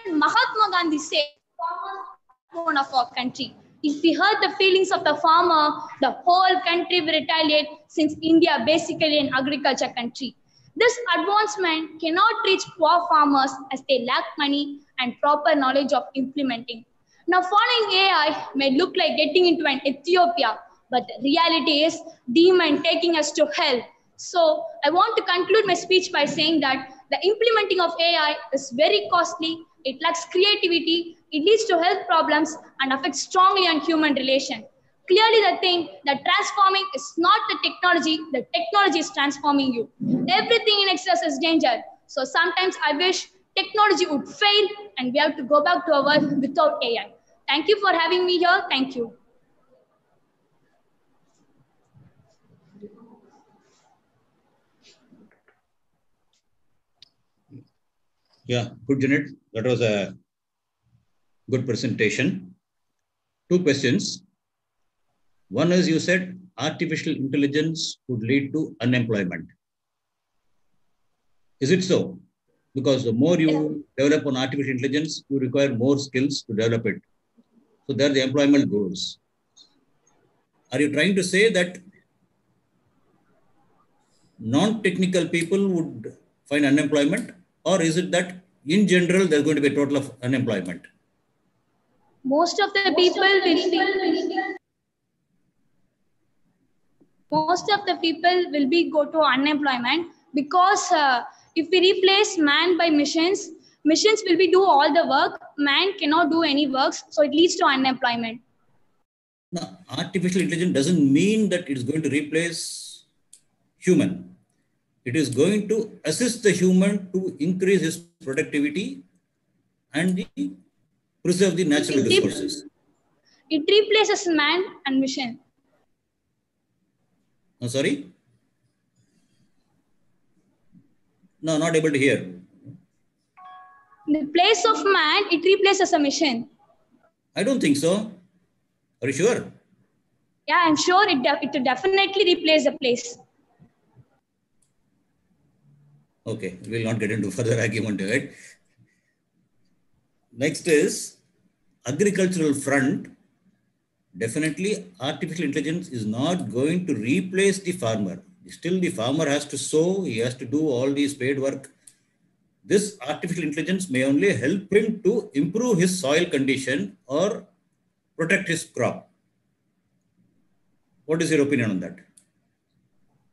Mahatma Gandhi said, farmers are the backbone of our country. If we hurt the feelings of the farmer, the whole country will retaliate, since India basically an agriculture country. This advancement cannot reach poor farmers as they lack money and proper knowledge of implementing. Now, following AI may look like getting into an Ethiopia, but the reality is demon taking us to hell. So I want to conclude my speech by saying that the implementing of AI is very costly, it lacks creativity, it leads to health problems and affects strongly on human relation. Clearly the thing that transforming is not the technology is transforming you. Everything in excess is danger. So sometimes I wish technology would fail and we have to go back to a world without AI. Thank you for having me here. Thank you. Yeah, good, Janet. That was a good presentation. Two questions. One is, you said artificial intelligence would lead to unemployment. Is it so? Because the more you develop on artificial intelligence, you require more skills to develop it. So there the employment goes. Are you trying to say that non-technical people would find unemployment? Or is it that in general, there's going to be a total of unemployment? Most of the people will go to unemployment, because if we replace man by machines, machines will do all the work. Man cannot do any works, so it leads to unemployment. Now, artificial intelligence doesn't mean that it's going to replace human. It is going to assist the human to increase his productivity and preserve the natural resources. It replaces man and machine. Oh, sorry? No, not able to hear. In the place of man, it replaces a machine. I don't think so. Are you sure? Yeah, I'm sure it will definitely replace the place. Okay, we'll not get into further argument, right? Next is agricultural front. Definitely, artificial intelligence is not going to replace the farmer. Still, the farmer has to sow, he has to do all the spade work. This artificial intelligence may only help him to improve his soil condition or protect his crop. What is your opinion on that?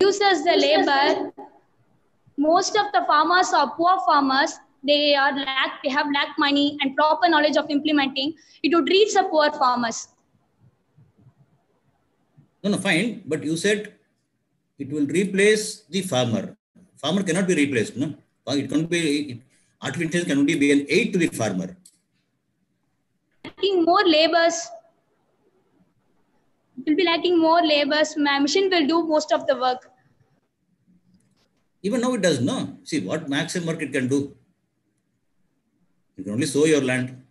Uses the labor. Most of the farmers are poor farmers. They have lack money and proper knowledge of implementing. It would reach the poor farmers. No, fine. But you said it will replace the farmer. Farmer cannot be replaced, no? It can't be. Artificial intelligence can only be an aid to the farmer. Lacking more labors. It will be lacking more labors. Machine will do most of the work. Even now it does, no? See, what maximum work it can do? You can only sow your land.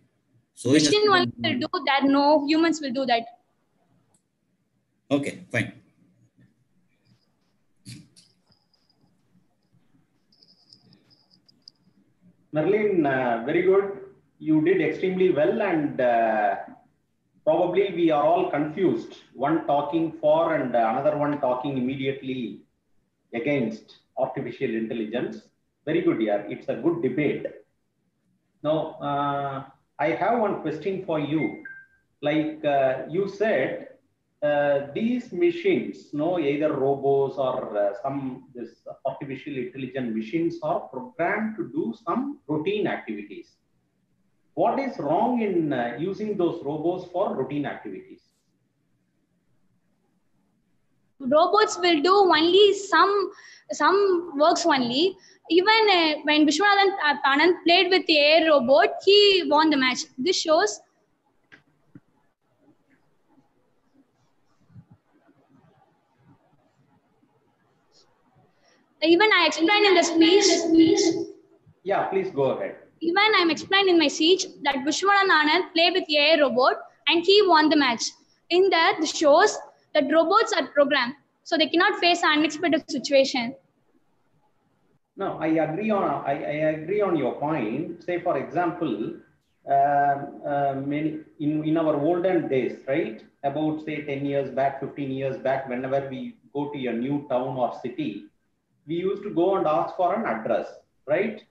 Machine only will do that. No, humans will do that. Okay, fine. Merlin, very good. You did extremely well, and probably we are all confused. One talking for and another one talking immediately against artificial intelligence. Very good, yeah. It's a good debate. Now, I have one question for you. Like you said, these machines, either robots or this artificial intelligence machines are programmed to do some routine activities. What is wrong in using those robots for routine activities? Robots will do only some works only. Even when Vishwanathan Anand played with the AI robot, he won the match. This shows even I explained in the speech. Yeah, please go ahead. Even I'm explained in my speech that Vishwanathan Anand played with the AI robot and he won the match. In that, this shows that robots are programmed, so they cannot face an unexpected situation. No, I agree on your point. Say, for example, in our olden days, right? About say 10 years back, 15 years back, whenever we go to a new town or city, we used to go and ask for an address, right?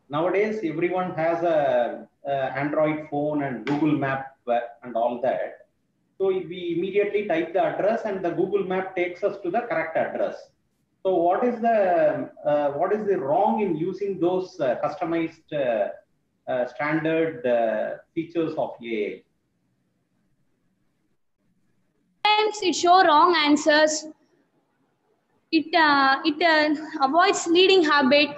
Nowadays, everyone has a Android phone and Google Map and all that. So we immediately type the address and the Google Map takes us to the correct address. So what is the wrong in using those customized standard features of AI? Sometimes it shows wrong answers. It avoids leading habit.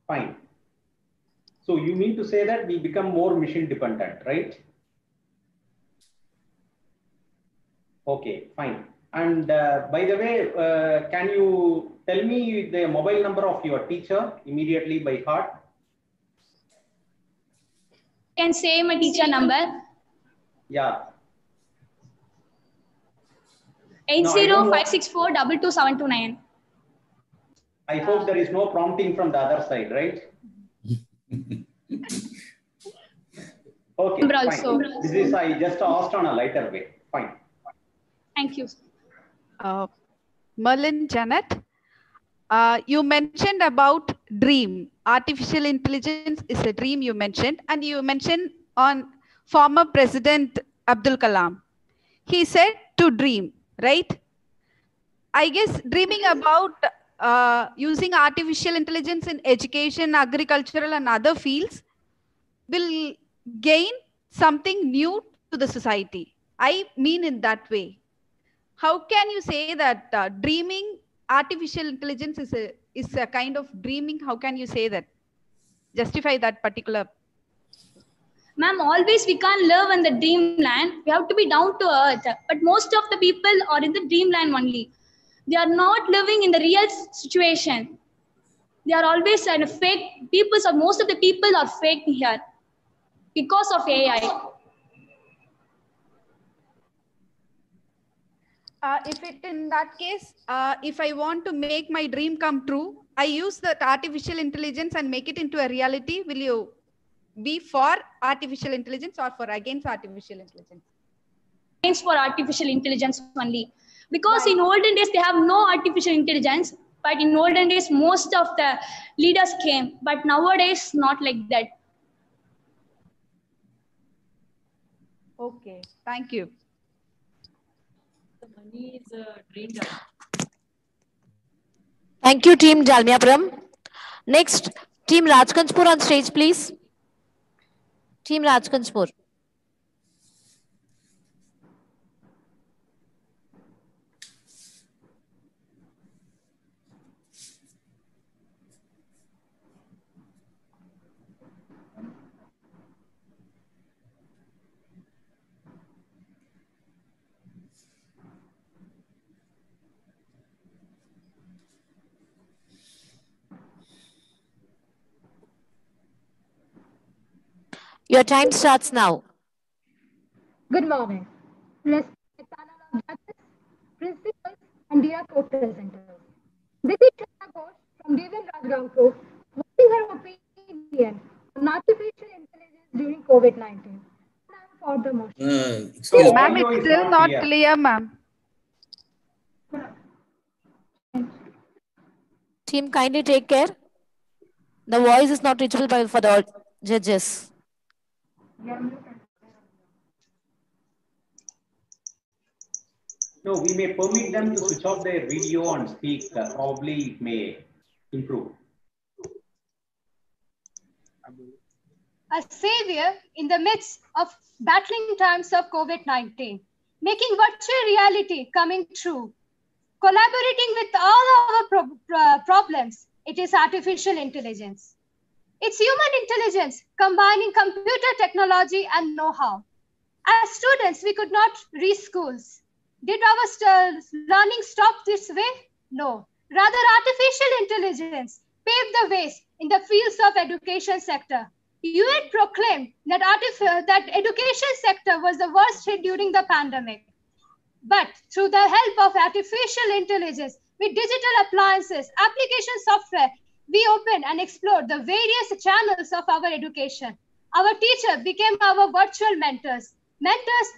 Fine. So you mean to say that we become more machine dependent, right? Okay, fine. And by the way, can you tell me the mobile number of your teacher immediately by heart? Can say my teacher number. Yeah. 8056422729. I hope there is no prompting from the other side, right? Okay, fine. This is I just asked on a lighter way. Fine. Thank you. Merlin Janet, you mentioned about dream. Artificial intelligence is a dream you mentioned, and you mentioned on former President Abdul Kalam. He said to dream, right? I guess dreaming about using artificial intelligence in education, agricultural, and other fields will gain something new to the society. I mean in that way. How can you say that dreaming artificial intelligence is a kind of dreaming? How can you say that? Justify that particular. Ma'am, always we can't live in the dreamland. We have to be down to earth. But most of the people are in the dreamland only. They are not living in the real situation. They are always in a fake. Most of the people are fake here because of AI. If it in that case, if I want to make my dream come true, I use that artificial intelligence and make it into a reality. Will you be for artificial intelligence or for against artificial intelligence? Against for artificial intelligence only. Because in olden days, they have no artificial intelligence. But in olden days, most of the leaders came. But nowadays, not like that. Okay, thank you. Money is drained out. Thank you, Team Dalmiapuram. Next, Team Rajkanspur on stage, please. Team Rajkanspur. Your time starts now. Good morning. Respected panel of judges, principals, and dear co-presenters. This is Shweta Ghosh from DVM Rajgangpur, voicing her opinion on artificial intelligence during COVID-19. For the motion. Ma'am, it's still not clear, ma'am. Team, kindly take care. The voice is not reachable for the judges. No, we may permit them to switch off their video and speak. Probably it may improve. A savior in the midst of battling times of COVID-19, making virtual reality coming true, collaborating with all our problems. It is artificial intelligence. It's human intelligence combining computer technology and know-how. As students, we could not reach schools. Did our learning stop this way? No. Rather, artificial intelligence paved the way in the fields of education sector. UN proclaimed that education sector was the worst hit during the pandemic. But through the help of artificial intelligence, with digital appliances, application software, we opened and explored the various channels of our education. Our teacher became our virtual mentors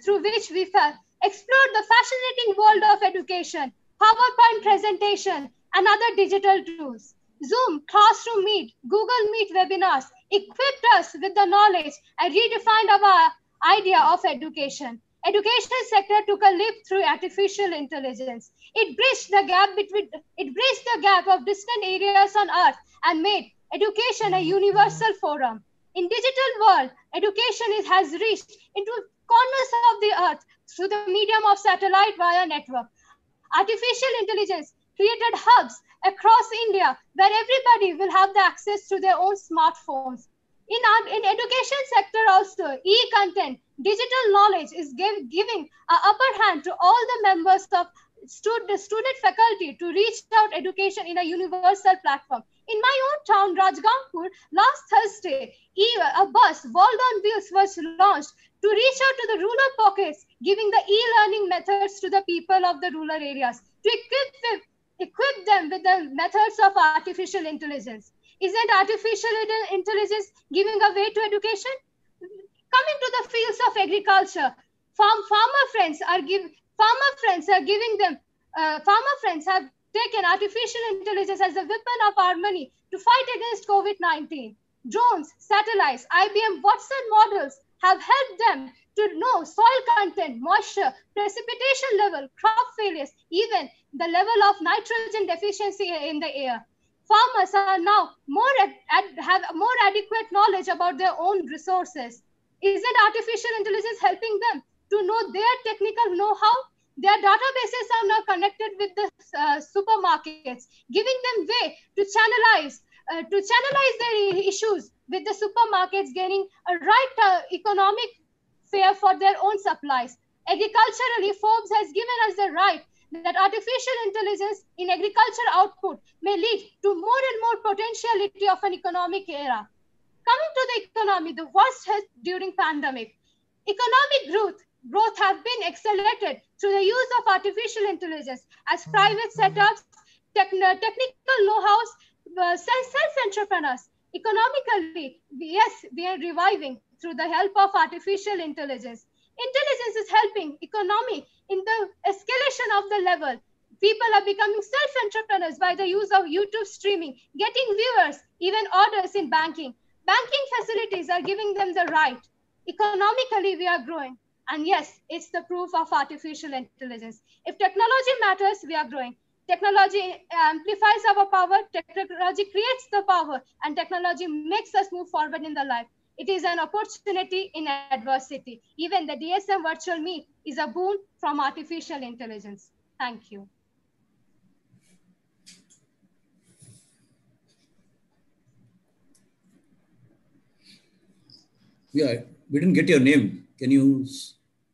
through which we explored the fascinating world of education, PowerPoint presentation, and other digital tools. Zoom, Classroom Meet, Google Meet webinars equipped us with the knowledge and redefined our idea of education. Education sector took a leap through artificial intelligence. It bridged the gap of distant areas on Earth and made education a universal forum. In digital world, education has reached into corners of the Earth through the medium of satellite via network. Artificial intelligence created hubs across India where everybody will have the access to their own smartphones. In education sector also, e-content, digital knowledge is giving an upper hand to all the members of student faculty to reach out education in a universal platform. In my own town, Rajgangpur, last Thursday, a bus, World on Wheels, was launched to reach out to the rural pockets, giving the e-learning methods to the people of the rural areas, to equip them with the methods of artificial intelligence. Isn't artificial intelligence giving a way to education? Coming to the fields of agriculture, farmer friends have taken artificial intelligence as a weapon of harmony to fight against COVID-19. Drones, satellites, IBM Watson models have helped them to know soil content, moisture, precipitation level, crop failures, even the level of nitrogen deficiency in the air. Farmers are now have more adequate knowledge about their own resources. Isn't artificial intelligence helping them to know their technical know-how? Their databases are now connected with the supermarkets, giving them way to channelize their issues with the supermarkets, gaining a right economic fare for their own supplies. Agriculturally, Forbes has given us the right that artificial intelligence in agriculture output may lead to more and more potentiality of an economic era. Coming to the economy, the worst hit during pandemic. Economic growth have been accelerated through the use of artificial intelligence as private setups, technical know-hows, self-entrepreneurs. Economically, yes, we are reviving through the help of artificial intelligence. Intelligence is helping economy in the escalation of the level. People are becoming self-entrepreneurs by the use of YouTube streaming, getting viewers, even orders in banking. Banking facilities are giving them the right. Economically, we are growing. And yes, it's the proof of artificial intelligence. If technology matters, we are growing. Technology amplifies our power, technology creates the power, and technology makes us move forward in the life. It is an opportunity in adversity. Even the DSM virtual meet is a boon from artificial intelligence. Thank you. Yeah, we didn't get your name. Can you?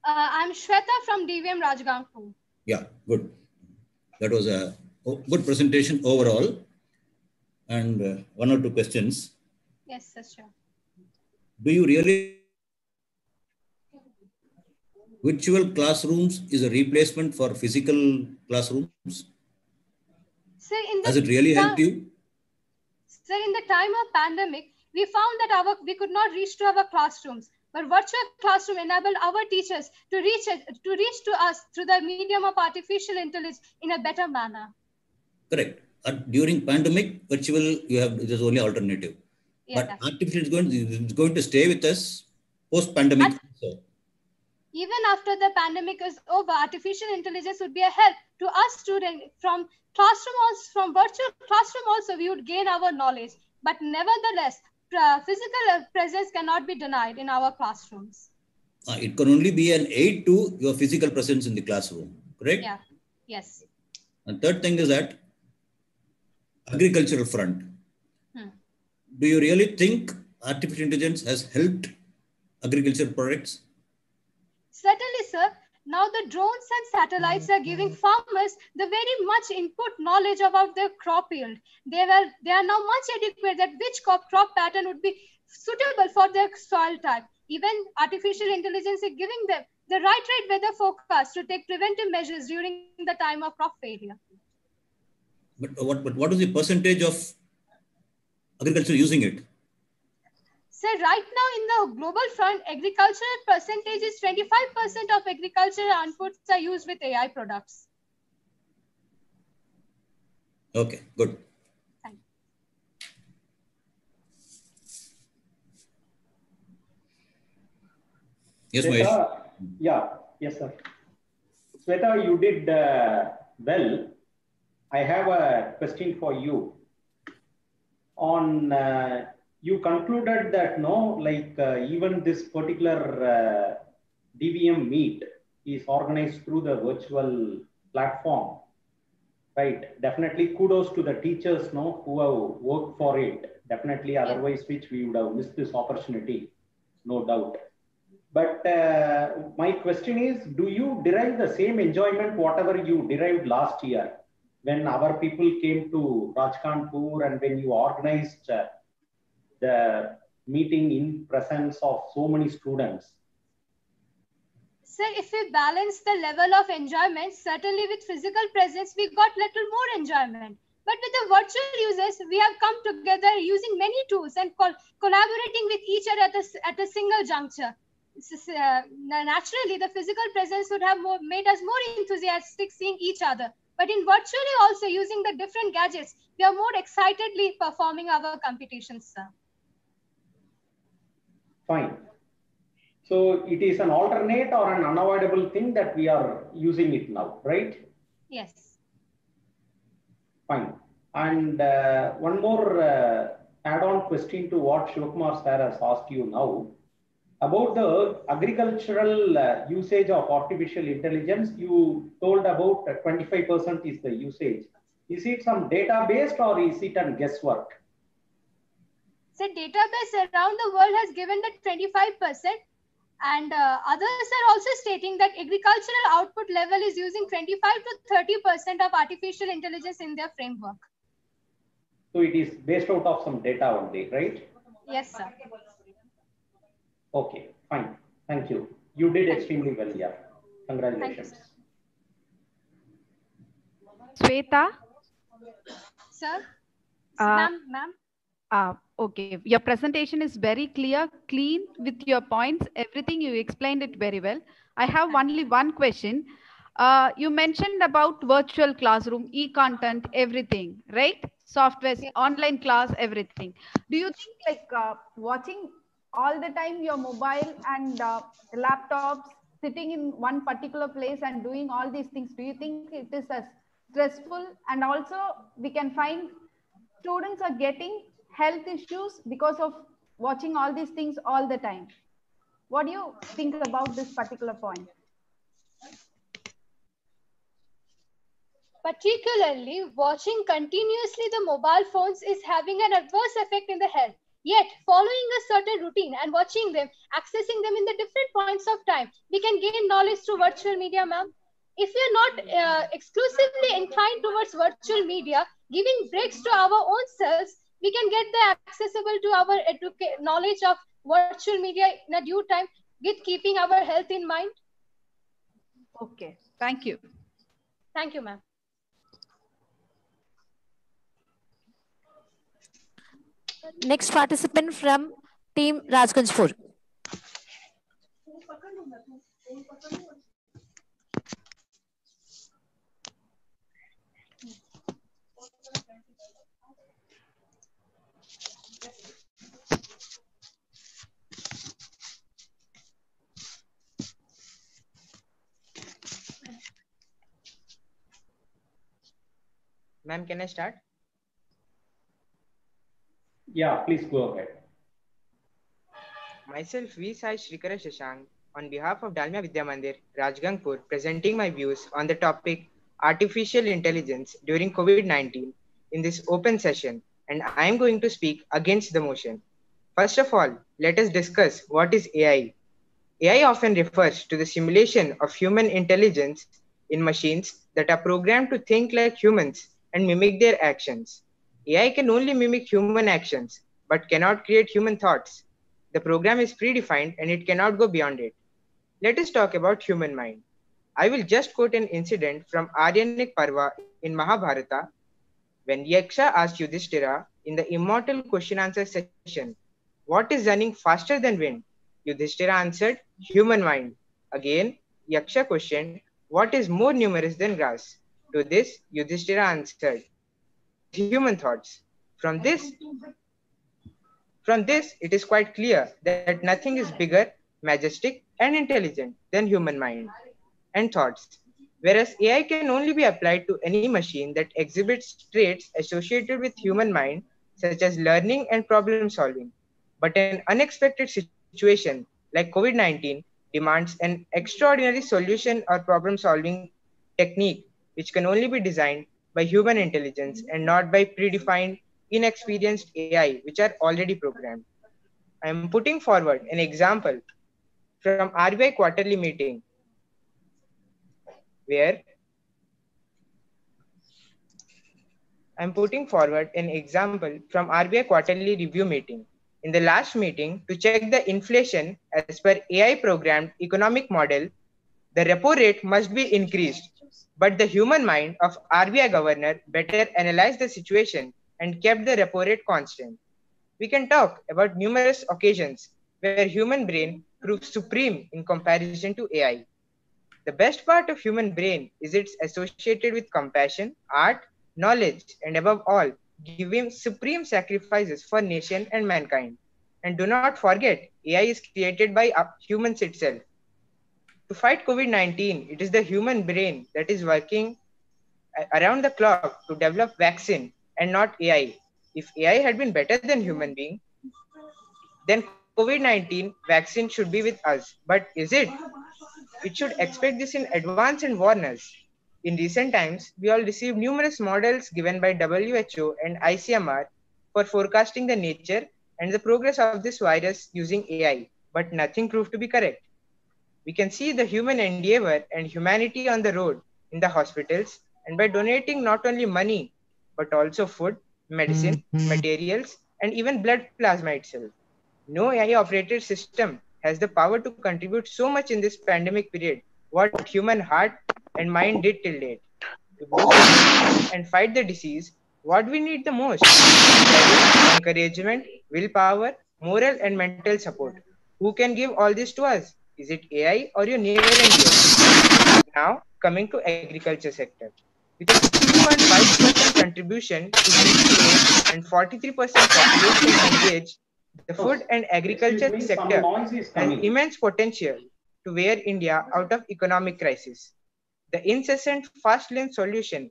I'm Shweta from DVM Rajgangpur. Yeah, good. That was a good presentation overall. And one or two questions. Yes, sir, sure. Do you really virtual classrooms is a replacement for physical classrooms? So Has it really helped you? Sir, in the time of pandemic, we found that we could not reach to our classrooms, but virtual classroom enabled our teachers to reach to us through the medium of artificial intelligence in a better manner. Correct. During pandemic, virtual it is only alternative. Yeah, but artificial is going to stay with us post pandemic. Even after the pandemic is over, artificial intelligence would be a help to us students from virtual classroom also we would gain our knowledge. But nevertheless, physical presence cannot be denied in our classrooms. It can only be an aid to your physical presence in the classroom, correct? Yeah. Yes. And third thing is that agricultural front. Do you really think artificial intelligence has helped agricultural products? Certainly, sir. Now the drones and satellites are giving farmers the very much input knowledge about their crop yield. They are now much adequate that which crop pattern would be suitable for their soil type. Even artificial intelligence is giving them the right weather forecast to take preventive measures during the time of crop failure. But what is the percentage of agriculture using it? So right now in the global front, agricultural percentage is 25% of agricultural inputs are used with AI products. Okay, good. Thank you. Yes, Mahesh. Yeah, yes, sir. Sweta, you did well. I have a question for you. You concluded that even this particular DVM meet is organized through the virtual platform, right? Definitely kudos to the teachers who have worked for it. Definitely, otherwise which we would have missed this opportunity, no doubt. But my question is, do you derive the same enjoyment whatever you derived last year when our people came to Rajkanpur and when you organized the meeting in presence of so many students? Sir, if we balance the level of enjoyment, certainly with physical presence, we got little more enjoyment. But with the virtual users, we have come together using many tools and collaborating with each other at a single juncture. Naturally, the physical presence would have made us more enthusiastic seeing each other. But in virtually also using the different gadgets, we are more excitedly performing our competitions, sir. Fine. So it is an alternate or an unavoidable thing that we are using it now, right? Yes. Fine. And one more add-on question to what Shivakumar sir has asked you now. About the agricultural usage of artificial intelligence, you told about 25% is the usage. Is it some data-based or is it on guesswork? So database around the world has given that 25%. And others are also stating that agricultural output level is using 25 to 30% of artificial intelligence in their framework. So it is based out of some data only, right? Yes, sir. Okay, fine. Thank you. You did extremely well, yeah. Congratulations. Sweta? Sir? Ma'am? Okay, your presentation is very clear, clean with your points, everything you explained it very well. I have only one question. You mentioned about virtual classroom, e-content, everything, right? Software, online class, everything. Do you think like watching all the time your mobile and laptops, sitting in one particular place and doing all these things, do you think it is as stressful? And also we can find students are getting health issues because of watching all these things all the time. What do you think about this particular point? Particularly, watching continuously the mobile phones is having an adverse effect in the health. Yet, following a certain routine and watching them, accessing them in the different points of time, we can gain knowledge through virtual media, ma'am. If we are not exclusively inclined towards virtual media, giving breaks to our own selves, we can get the accessible to our knowledge of virtual media in a due time with keeping our health in mind. Okay, thank you. Thank you, ma'am. Next participant from team Rajganjpur. Ma'am, can I start? Yeah, please go ahead. Myself, V. Sai Shrikara Shashank, on behalf of Dalmia Vidya Mandir, Rajgangpur, presenting my views on the topic Artificial Intelligence during COVID-19 in this open session, and I am going to speak against the motion. First of all, let us discuss what is AI. AI often refers to the simulation of human intelligence in machines that are programmed to think like humans and mimic their actions. AI can only mimic human actions, but cannot create human thoughts. The program is predefined and it cannot go beyond it. Let us talk about human mind. I will just quote an incident from Aryanik Parva in Mahabharata when Yaksha asked Yudhishthira in the immortal question answer session, "What is running faster than wind?" Yudhishthira answered, "Human mind." Again, Yaksha questioned, "What is more numerous than grass?" To this, Yudhishthira answered, "It is human thoughts." From this, it is quite clear that nothing is bigger, majestic, and intelligent than human mind and thoughts. Whereas AI can only be applied to any machine that exhibits traits associated with human mind, such as learning and problem solving. But an unexpected situation like COVID-19 demands an extraordinary solution or problem solving technique, which can only be designed by human intelligence and not by predefined, inexperienced AI, which are already programmed. I am putting forward an example from RBI quarterly meeting, where I'm putting forward an example from RBI quarterly review meeting. In the last meeting, to check the inflation as per AI programmed economic model, the repo rate must be increased. But the human mind of RBI governor better analyzed the situation and kept the repo rate constant. We can talk about numerous occasions where human brain proves supreme in comparison to AI. The best part of human brain is it's associated with compassion, art, knowledge, and above all, giving supreme sacrifices for nation and mankind. And do not forget, AI is created by humans itself. To fight COVID-19, it is the human brain that is working around the clock to develop vaccine and not AI. If AI had been better than human being, then COVID-19 vaccine should be with us. But is it? It should expect this in advance and warn us. In recent times, we all received numerous models given by WHO and ICMR for forecasting the nature and the progress of this virus using AI, but nothing proved to be correct. We can see the human endeavor and humanity on the road, in the hospitals, and by donating not only money, but also food, medicine, materials, and even blood plasma itself. No AI-operated system has the power to contribute so much in this pandemic period what human heart and mind did till date. To boost and fight the disease, what we need the most? Encouragement, willpower, moral and mental support. Who can give all this to us? Is it AI or your near and dear? Now, coming to agriculture sector. With a 50.5% contribution to GDP and 43% population engaged, the food and agriculture sector has immense potential to wear India out of economic crisis. The incessant fast lane solution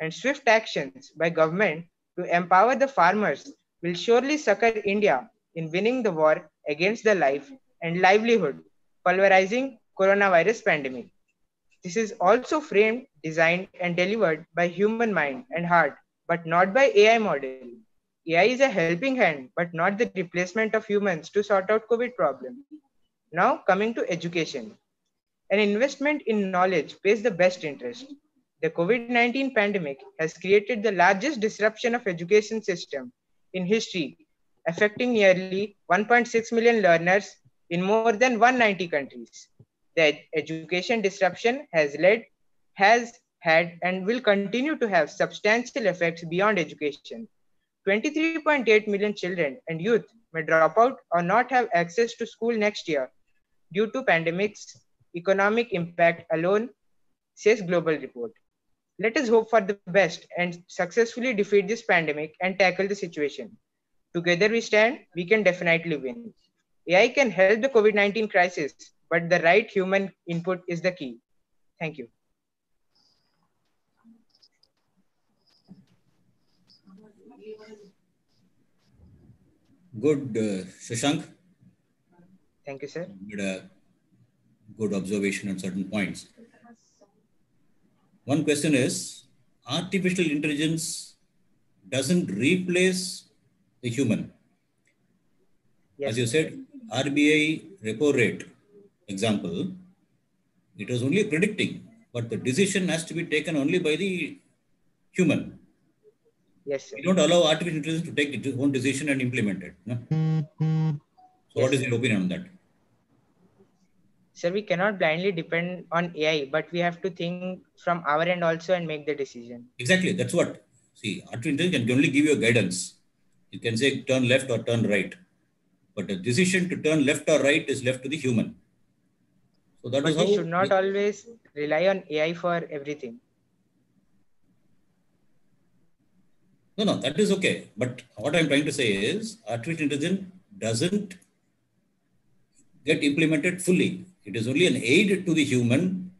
and swift actions by government to empower the farmers will surely succor India in winning the war against the life and livelihood, pulverizing coronavirus pandemic. This is also framed, designed, and delivered by human mind and heart, but not by AI model. AI is a helping hand, but not the replacement of humans to sort out COVID problem. Now coming to education. An investment in knowledge pays the best interest. The COVID-19 pandemic has created the largest disruption of education system in history, affecting nearly 1.6 million learners in more than 190 countries. The education disruption has had, and will continue to have substantial effects beyond education. 23.8 million children and youth may drop out or not have access to school next year due to pandemic's economic impact alone, says Global Report. Let us hope for the best and successfully defeat this pandemic and tackle the situation. Together we stand, we can definitely win. AI can help the COVID-19 crisis, but the right human input is the key. Thank you. Good, Shashank. Thank you, sir. Good observation on certain points. One question is, artificial intelligence doesn't replace the human. Yes. As you said, RBI repo rate example, it was only predicting, but the decision has to be taken only by the human. Yes, sir. We don't allow artificial intelligence to take its own decision and implement it. No? So what is your opinion on that? Sir, we cannot blindly depend on AI, but we have to think from our end also and make the decision. Exactly. That's what. See, artificial intelligence can only give you a guidance. You can say turn left or turn right. But the decision to turn left or right is left to the human. So that is how we should not always rely on AI for everything. No, that is okay. But what I'm trying to say is artificial intelligence doesn't get implemented fully. It is only an aid to the human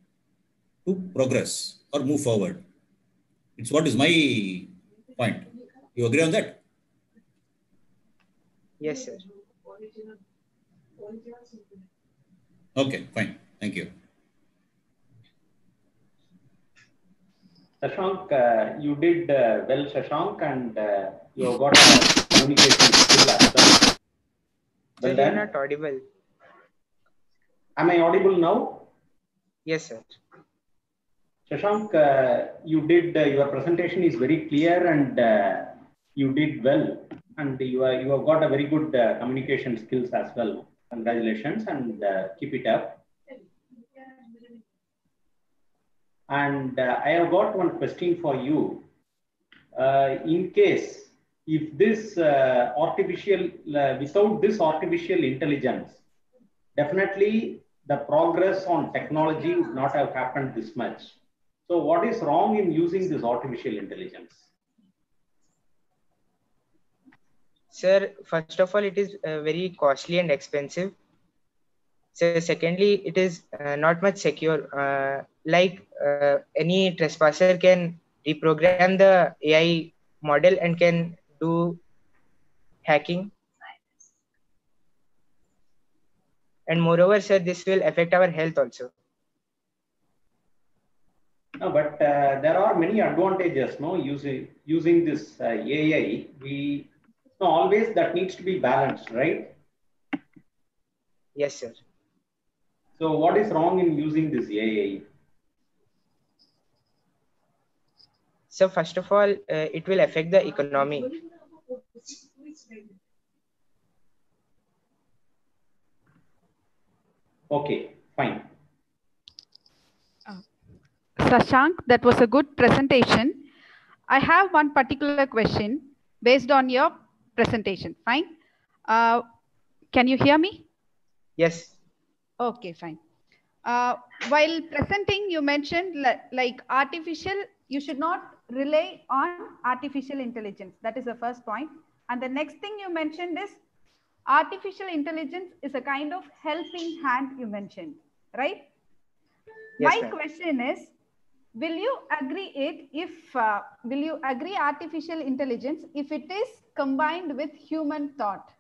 to progress or move forward. It's what is my point. You agree on that? Yes, sir. Okay, fine. Thank you. Shashank, you did well, Shashank, and you have got a communication skill as well. Sir, you are not audible. Am I audible now? Yes, sir. Shashank, you did your presentation is very clear and you did well, and you have got a very good communication skills as well. Congratulations and keep it up. And I have got one question for you. In case if this without this artificial intelligence, definitely the progress on technology would not have happened this much. So what is wrong in using this artificial intelligence? Sir, first of all, it is very costly and expensive. So secondly, it is not much secure. Any trespasser can reprogram the AI model and can do hacking. And moreover, sir, this will affect our health also. No, but there are many advantages. No, using this AI, always that needs to be balanced, right? Yes, sir. So, what is wrong in using this AI? So, first of all, it will affect the economy. Okay, fine. Shashank, that was a good presentation. I have one particular question based on your presentation. Fine. Can you hear me? Yes. Okay, fine. While presenting, you mentioned like you should not rely on artificial intelligence. That is the first point. And the next thing you mentioned is artificial intelligence is a kind of helping hand you mentioned, right? Yes, my question is, will you agree artificial intelligence if it is combined with human thought?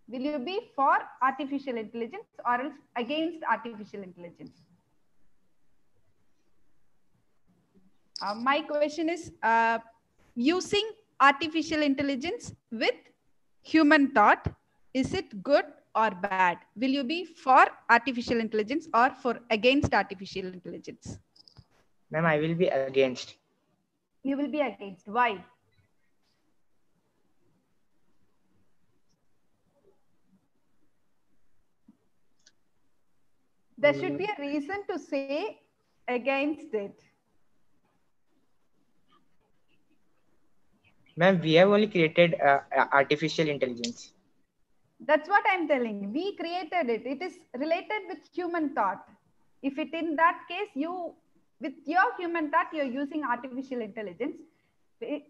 Will you be for artificial intelligence or else against artificial intelligence? My question is, using artificial intelligence with human thought, is it good or bad? Will you be for artificial intelligence or for against artificial intelligence? Ma'am, I will be against. You will be against. Why? There should be a reason to say against it. Ma'am, we have only created artificial intelligence. That's what I'm telling. We created it. It is related with human thought. If it in that case, you with your human thought, you're using artificial intelligence,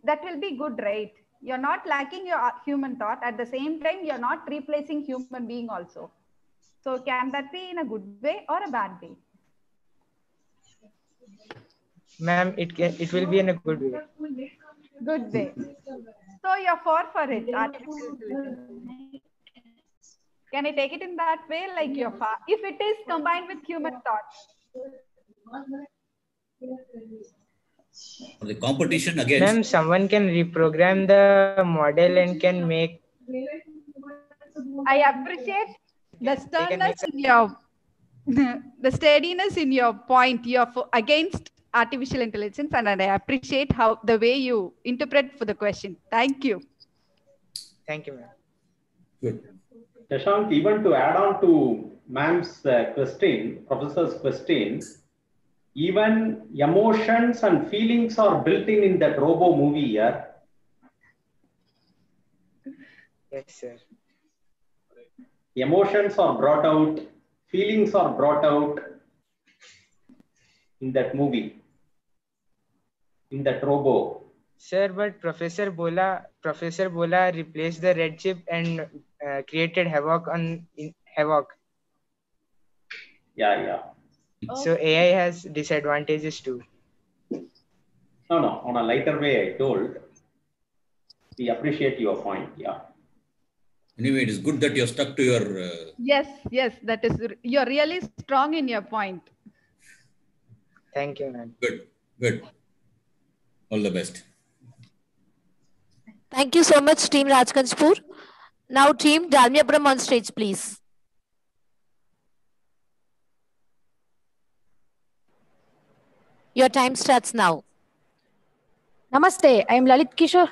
that will be good, right? You're not lacking your human thought. At the same time, you're not replacing human being also. So can that be in a good way or a bad way? Ma'am, it will be in a good way. Good way. So you're for it, artificial intelligence. Can I take it in that way? Like you're for, if it is combined with human thought. The competition against. Ma'am, someone can reprogram the model and can make. I appreciate the sternness in your, the steadiness in your point. You're against artificial intelligence, and I appreciate how the way you interpret for the question. Thank you. Thank you, ma'am. Good. Shashank, even to add on to ma'am's question, professor's question, even emotions and feelings are built in that robo movie here. Yes, sir. Emotions are brought out, feelings are brought out in that movie, in that robo. Sir, but Professor Bola replaced the red chip and created havoc on havoc. Yeah. So AI has disadvantages too. No. On a lighter way, I told. We appreciate your point. Yeah. Anyway, it is good that you're stuck to your. Yes. That is. You're really strong in your point. Thank you, ma'am. Good. All the best. Thank you so much, Team Rajganjpur. Now, Team Dalmiapuram on stage, please. Your time starts now. Namaste, I am Lalit Kishore.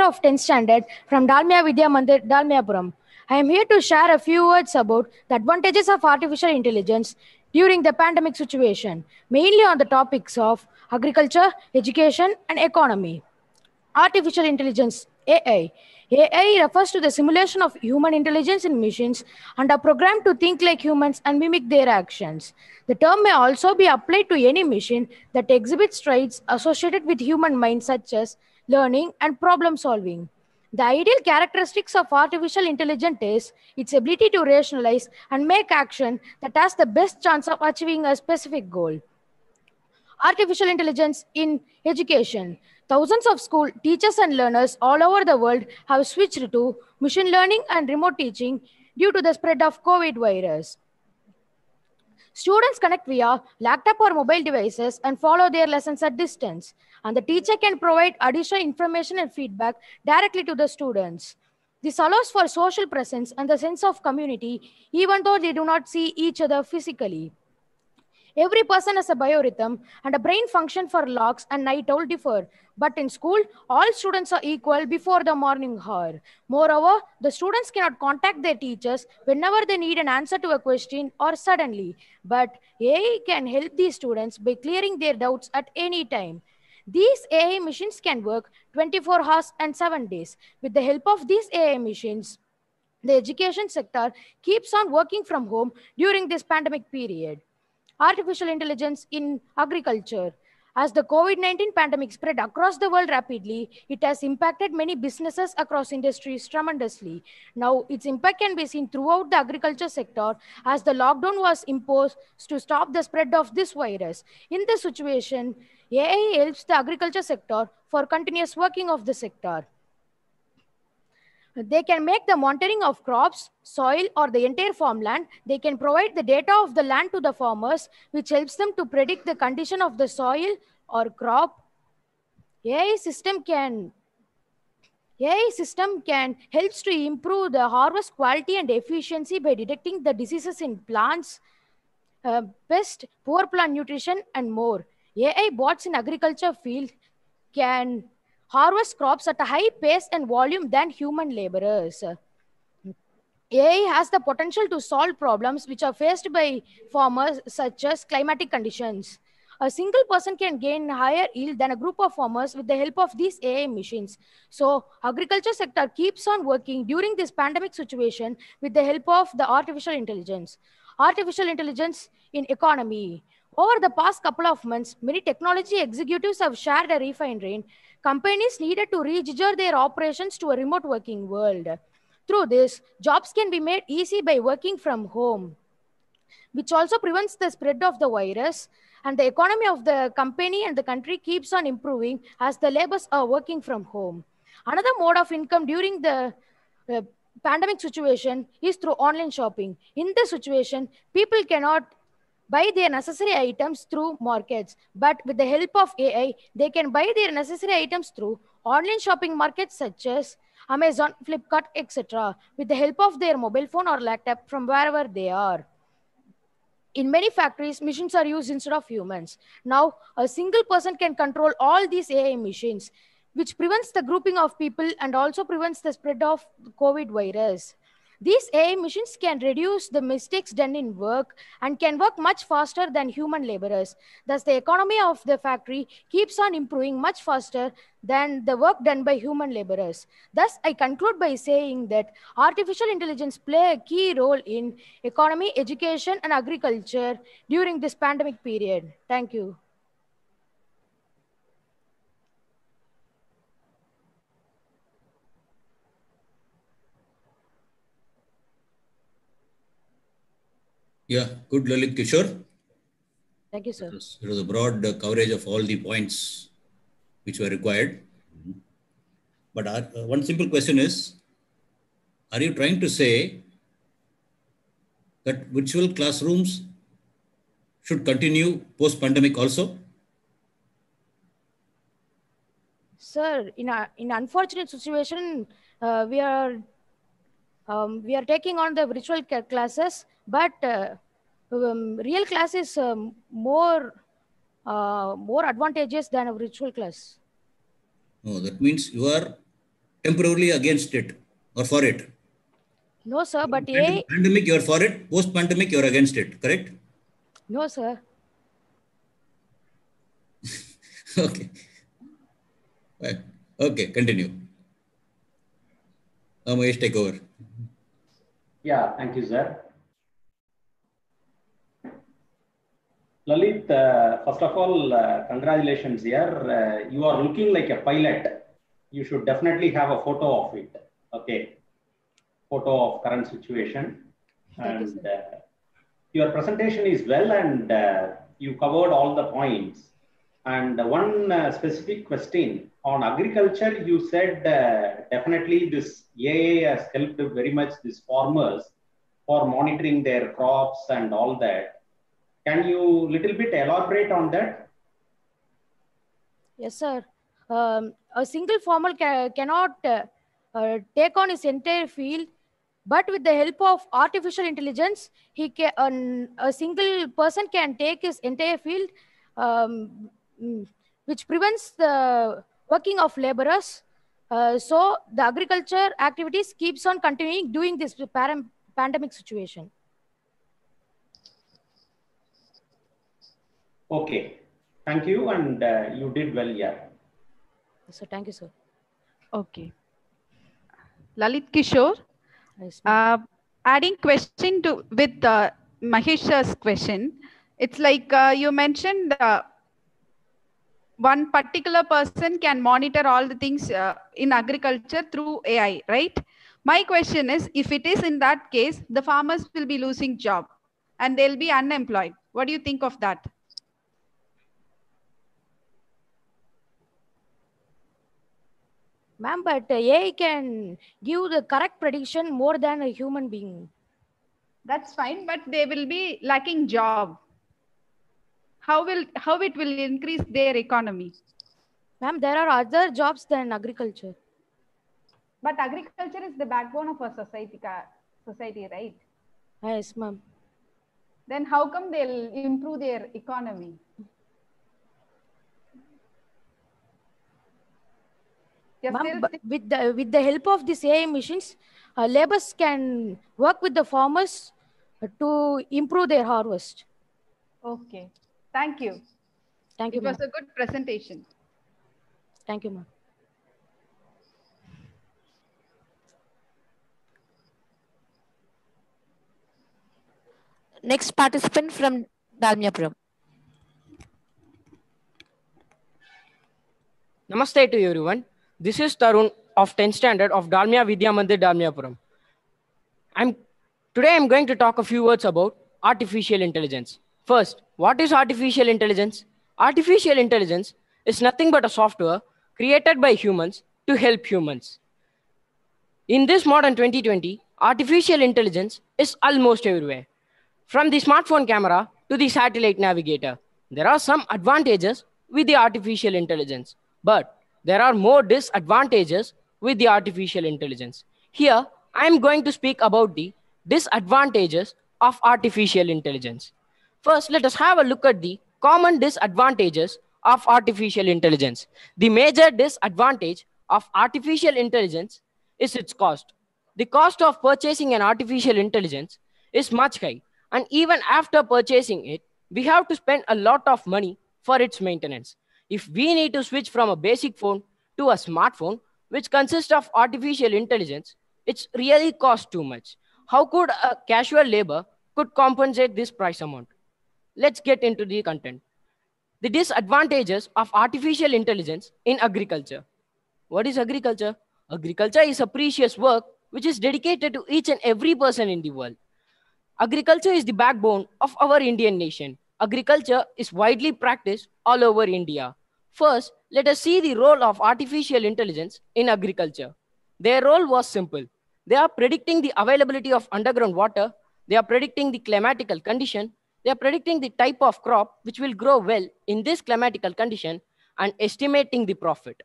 Of 10th standard from Dalmia Vidya Mandir, Dalmiapuram. I am here to share a few words about the advantages of artificial intelligence during the pandemic situation, mainly on the topics of agriculture, education, and economy. Artificial intelligence, AI. AI refers to the simulation of human intelligence in machines and are programmed to think like humans and mimic their actions. The term may also be applied to any machine that exhibits traits associated with human mind, such as learning and problem solving. The ideal characteristics of artificial intelligence is its ability to rationalize and make action that has the best chance of achieving a specific goal. Artificial intelligence in education. Thousands of school teachers and learners all over the world have switched to machine learning and remote teaching due to the spread of COVID virus. Students connect via laptop or mobile devices and follow their lessons at distance, and the teacher can provide additional information and feedback directly to the students. This allows for social presence and the sense of community, even though they do not see each other physically. Every person has a biorhythm, and a brain function for larks and night owl differ. But in school, all students are equal before the morning hour. Moreover, the students cannot contact their teachers whenever they need an answer to a question or suddenly. But AI can help these students by clearing their doubts at any time. These AI machines can work 24 hours and 7 days. With the help of these AI machines, the education sector keeps on working from home during this pandemic period. Artificial intelligence in agriculture. As the COVID-19 pandemic spread across the world rapidly, it has impacted many businesses across industries tremendously. Now, its impact can be seen throughout the agriculture sector as the lockdown was imposed to stop the spread of this virus. In this situation, AI helps the agriculture sector for continuous working of the sector. They can make the monitoring of crops, soil, or the entire farmland. They can provide the data of the land to the farmers, which helps them to predict the condition of the soil or crop. AI system can helps to improve the harvest quality and efficiency by detecting the diseases in plants, pest, poor plant nutrition, and more. AI bots in agriculture field can harvest crops at a high pace and volume than human laborers. AI has the potential to solve problems which are faced by farmers, such as climatic conditions. A single person can gain higher yield than a group of farmers with the help of these AI machines. So agriculture sector keeps on working during this pandemic situation with the help of the artificial intelligence. Artificial intelligence in economy. Over the past couple of months, many technology executives have shared a refinery. Companies needed to rejigger their operations to a remote working world. Through this, jobs can be made easy by working from home, which also prevents the spread of the virus, and the economy of the company and the country keeps on improving as the laborers are working from home. Another mode of income during the uh, pandemic situation is through online shopping. In this situation, people cannot buy their necessary items through markets, but with the help of AI, they can buy their necessary items through online shopping markets such as Amazon, Flipkart, etc., with the help of their mobile phone or laptop from wherever they are. In many factories, machines are used instead of humans. Now, a single person can control all these AI machines, which prevents the grouping of people and also prevents the spread of the COVID virus. These AI machines can reduce the mistakes done in work and can work much faster than human laborers. Thus, the economy of the factory keeps on improving much faster than the work done by human laborers. Thus, I conclude by saying that artificial intelligence play a key role in economy, education, and agriculture during this pandemic period. Thank you. Yeah, good, Lalit Kishore. Thank you, sir. It was a broad coverage of all the points which were required. But one simple question is, are you trying to say that virtual classrooms should continue post-pandemic also? Sir, in an unfortunate situation, we are taking on the virtual classes, but real class is more advantageous than a virtual class. Oh, that means you are temporarily against it or for it. No, sir, but pandemic you are for it, post-pandemic you are against it, correct? No, sir. Okay. Right. Okay, continue. Mahesh, take over. Yeah, thank you, sir. Lalit, first of all, congratulations here. You are looking like a pilot. You should definitely have a photo of it. Okay. Photo of current situation. And your presentation is well, and you covered all the points. And one specific question on agriculture, you said definitely this AI has helped very much these farmers for monitoring their crops and all that. Can you little bit elaborate on that? Yes, sir. A single farmer cannot take on his entire field, but with the help of artificial intelligence, a single person can take his entire field, which prevents the working of laborers. So the agriculture activities keeps on continuing during this pandemic situation. Okay, thank you, and you did well, yeah. So thank you, sir. Okay. Lalit Kishore, adding question to with Mahesh's question, it's like you mentioned one particular person can monitor all the things in agriculture through AI, right? My question is, if it is in that case, the farmers will be losing job and they'll be unemployed. What do you think of that? Ma'am, but AI can give the correct prediction more than a human being. That's fine, but they will be lacking job. How it will increase their economy? Ma'am, there are other jobs than agriculture. But agriculture is the backbone of a society, right? Yes, ma'am. Then how come they'll improve their economy? With the help of these AI machines, laborers can work with the farmers to improve their harvest. Okay, thank you. Thank you, It ma'am. was a good presentation. Thank you, ma'am. Next participant from Dalmiapuram. Namaste to everyone. This is Tarun of 10th standard of Dalmia Vidya Mandir, Dalmiapuram. Today I'm going to talk a few words about artificial intelligence. First, what is artificial intelligence? Artificial intelligence is nothing but a software created by humans to help humans. In this modern 2020, artificial intelligence is almost everywhere. From the smartphone camera to the satellite navigator, there are some advantages with the artificial intelligence, but there are more disadvantages with the artificial intelligence. Here, I am going to speak about the disadvantages of artificial intelligence. First, let us have a look at the common disadvantages of artificial intelligence. The major disadvantage of artificial intelligence is its cost. The cost of purchasing an artificial intelligence is much high, and even after purchasing it, we have to spend a lot of money for its maintenance. If we need to switch from a basic phone to a smartphone, which consists of artificial intelligence, it's really cost too much. How could a casual labor could compensate this price amount? Let's get into the content. The disadvantages of artificial intelligence in agriculture. What is agriculture? Agriculture is a precious work which is dedicated to each and every person in the world. Agriculture is the backbone of our Indian nation. Agriculture is widely practiced all over India. First, let us see the role of artificial intelligence in agriculture. Their role was simple. They are predicting the availability of underground water. They are predicting the climatical condition. They are predicting the type of crop which will grow well in this climatical condition and estimating the profit.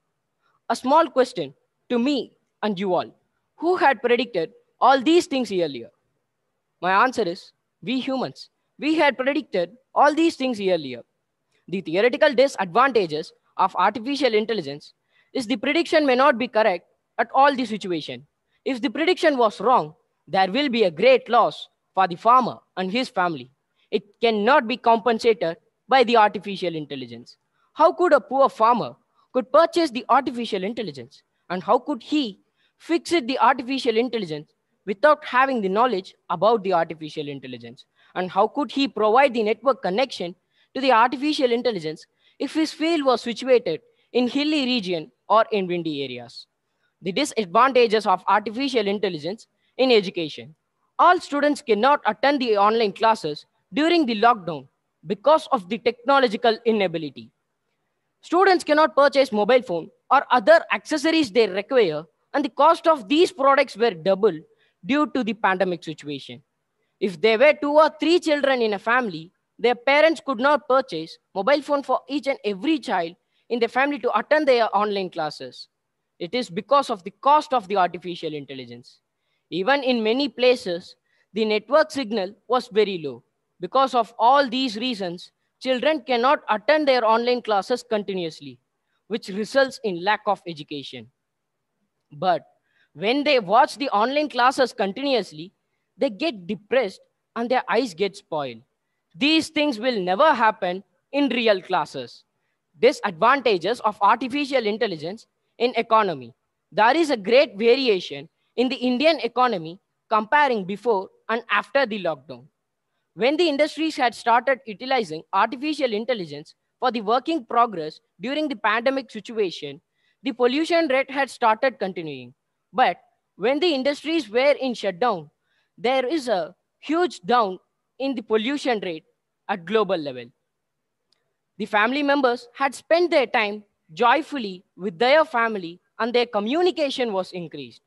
A small question to me and you all. Who had predicted all these things earlier? My answer is we humans. We had predicted all these things earlier. The theoretical disadvantages of artificial intelligence is the prediction may not be correct at all the situation. If the prediction was wrong, there will be a great loss for the farmer and his family. It cannot be compensated by the artificial intelligence. How could a poor farmer could purchase the artificial intelligence? And how could he fix it the artificial intelligence without having the knowledge about the artificial intelligence? And how could he provide the network connection to the artificial intelligence if his field was situated in hilly region or in windy areas? The disadvantages of artificial intelligence in education. All students cannot attend the online classes during the lockdown because of the technological inability. Students cannot purchase mobile phone or other accessories they require, and the cost of these products were double due to the pandemic situation. If there were 2 or 3 children in a family, their parents could not purchase mobile phone for each and every child in the family to attend their online classes. It is because of the cost of the artificial intelligence. Even in many places, the network signal was very low. Because of all these reasons, children cannot attend their online classes continuously, which results in lack of education. But when they watch the online classes continuously, they get depressed and their eyes get spoiled. These things will never happen in real classes. Disadvantages of artificial intelligence in economy. There is a great variation in the Indian economy comparing before and after the lockdown. When the industries had started utilizing artificial intelligence for the working progress during the pandemic situation, the pollution rate had started continuing. But when the industries were in shutdown, there is a huge down in the pollution rate at global level. The family members had spent their time joyfully with their family and their communication was increased.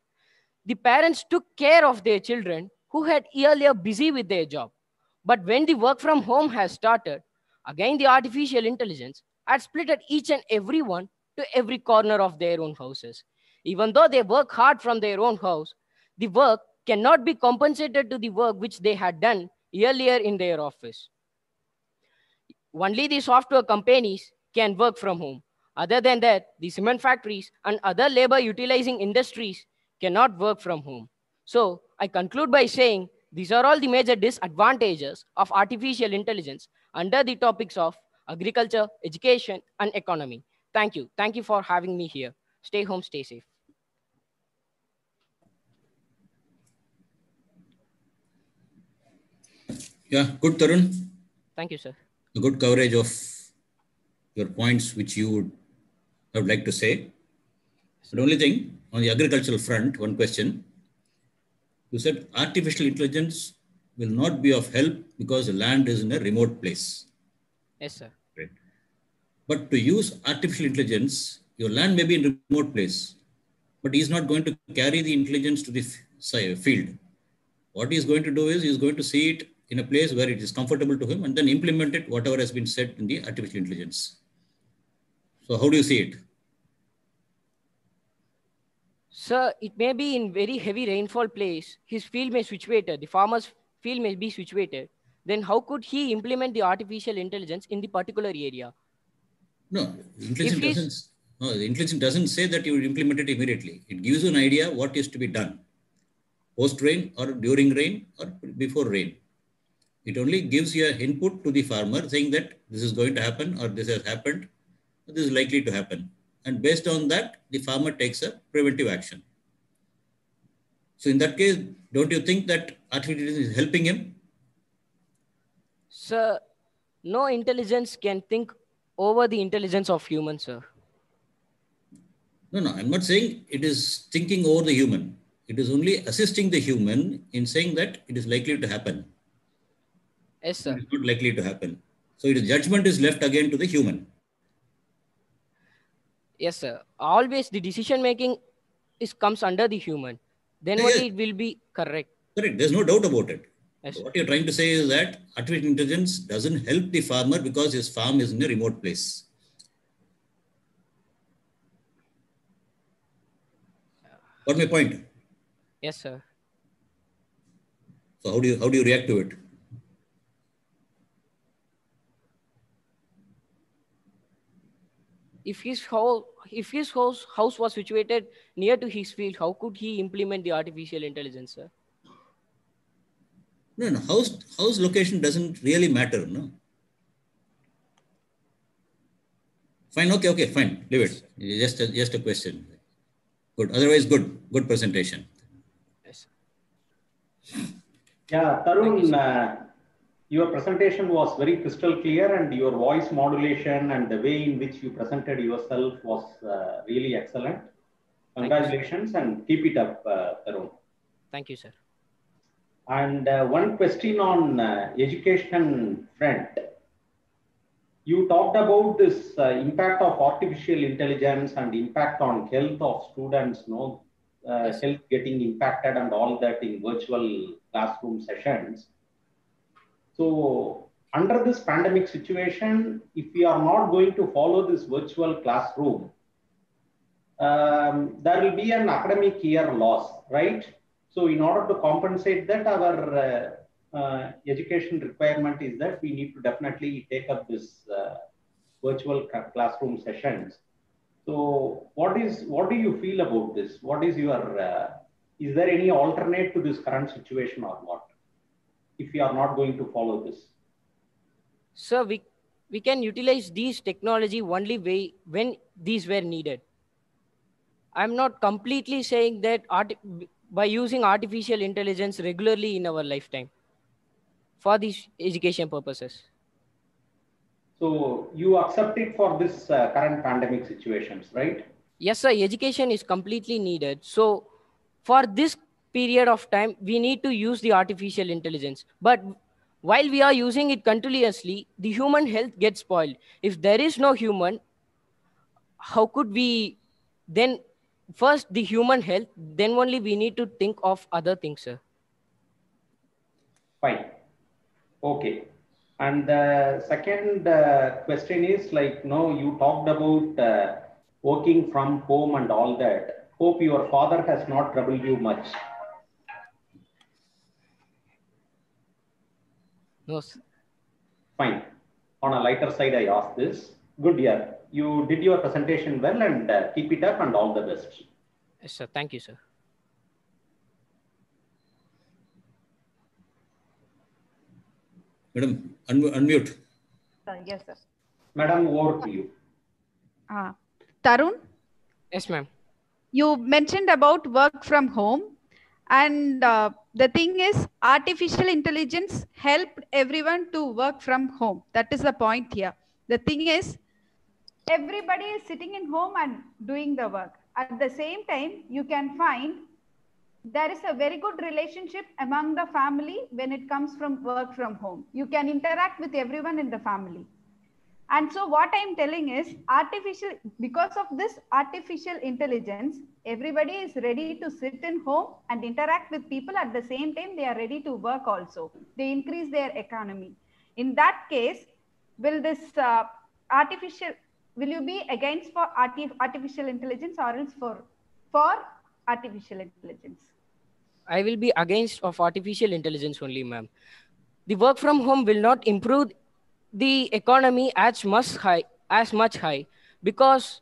The parents took care of their children who had earlier busy with their job. But when the work from home has started, again the artificial intelligence had split each and every one to every corner of their own houses. Even though they work hard from their own house, the work cannot be compensated to the work which they had done earlier in their office. Only the software companies can work from home. Other than that, the cement factories and other labor utilizing industries cannot work from home. So I conclude by saying these are all the major disadvantages of artificial intelligence under the topics of agriculture, education, and economy. Thank you. Thank you for having me here. Stay home, stay safe. Yeah, good, Tarun. Thank you, sir. A good coverage of your points which you would like to say. The only thing on the agricultural front, one question. You said artificial intelligence will not be of help because the land is in a remote place. Yes, sir. Right. But to use artificial intelligence, your land may be in a remote place, but he's not going to carry the intelligence to the field. What he's going to do is he's going to see it in a place where it is comfortable to him and then implement it, whatever has been said in the artificial intelligence. So how do you see it? Sir, it may be in very heavy rainfall place. His field may situated. The farmer's field may be situated. Then how could he implement the artificial intelligence in the particular area? No, the intelligence doesn't say that you will implement it immediately. It gives you an idea what is to be done. Post-rain or during rain or before rain. It only gives you an input to the farmer saying that this is going to happen or this has happened, or this is likely to happen. And based on that, the farmer takes a preventive action. So in that case, don't you think that artificial intelligence is helping him? Sir, no intelligence can think over the intelligence of humans, sir. No, I'm not saying it is thinking over the human. It is only assisting the human in saying that it is likely to happen. Yes, sir. It is not likely to happen. So judgment is left again to the human. Yes, sir. Always the decision making comes under the human. Then only it will be correct. Correct. There's no doubt about it. Yes. What you're trying to say is that artificial intelligence doesn't help the farmer because his farm is in a remote place. Got my point? Yes, sir. So how do you react to it? If his house was situated near to his field, how could he implement the artificial intelligence, sir? No. House location doesn't really matter, no. Fine. Okay. Fine. Leave it. Just a question. Good. Otherwise, good presentation. Yes. Yeah, Tarun, your presentation was very crystal clear, and your voice modulation and the way in which you presented yourself was really excellent. Congratulations, and keep it up, Tarun. Thank you, sir. And one question on education front. You talked about this impact of artificial intelligence and impact on health of students, health getting impacted and all that in virtual classroom sessions. So under this pandemic situation, if we are not going to follow this virtual classroom, there will be an academic year loss, right? So in order to compensate that, our education requirement is that we need to definitely take up this virtual classroom sessions. So what do you feel about this? What is your, is there any alternate to this current situation or what? If we are not going to follow this? Sir, we can utilize these technology only when these were needed. I'm not completely saying that by using artificial intelligence regularly in our lifetime for these education purposes. So you accept it for this current pandemic situations, right? Yes, sir. Education is completely needed. So for this period of time, we need to use the artificial intelligence. But while we are using it continuously, the human health gets spoiled. If there is no human, how could we then first the human health, then only we need to think of other things, sir. Fine. Okay. And the second question is you talked about working from home and all that. Hope your father has not troubled you much. No, sir. Fine. On a lighter side, I asked this. Good, yeah. You did your presentation well, and keep it up and all the best. Yes, sir. Thank you, sir. Madam, unmute. Yes, sir. Madam, over to you. Tarun? Yes, ma'am. You mentioned about work from home, and the thing is, artificial intelligence helped everyone to work from home. That is the point here. The thing is, everybody is sitting in home and doing the work. At the same time, you can find there is a very good relationship among the family when it comes from work from home. You can interact with everyone in the family. And so what I'm telling is because of this artificial intelligence, everybody is ready to sit in home and interact with people. At the same time, they are ready to work also. They increase their economy. In that case, will you be against for artificial intelligence or else for artificial intelligence? I will be against of artificial intelligence only, ma'am. The work from home will not improve the economy as much high because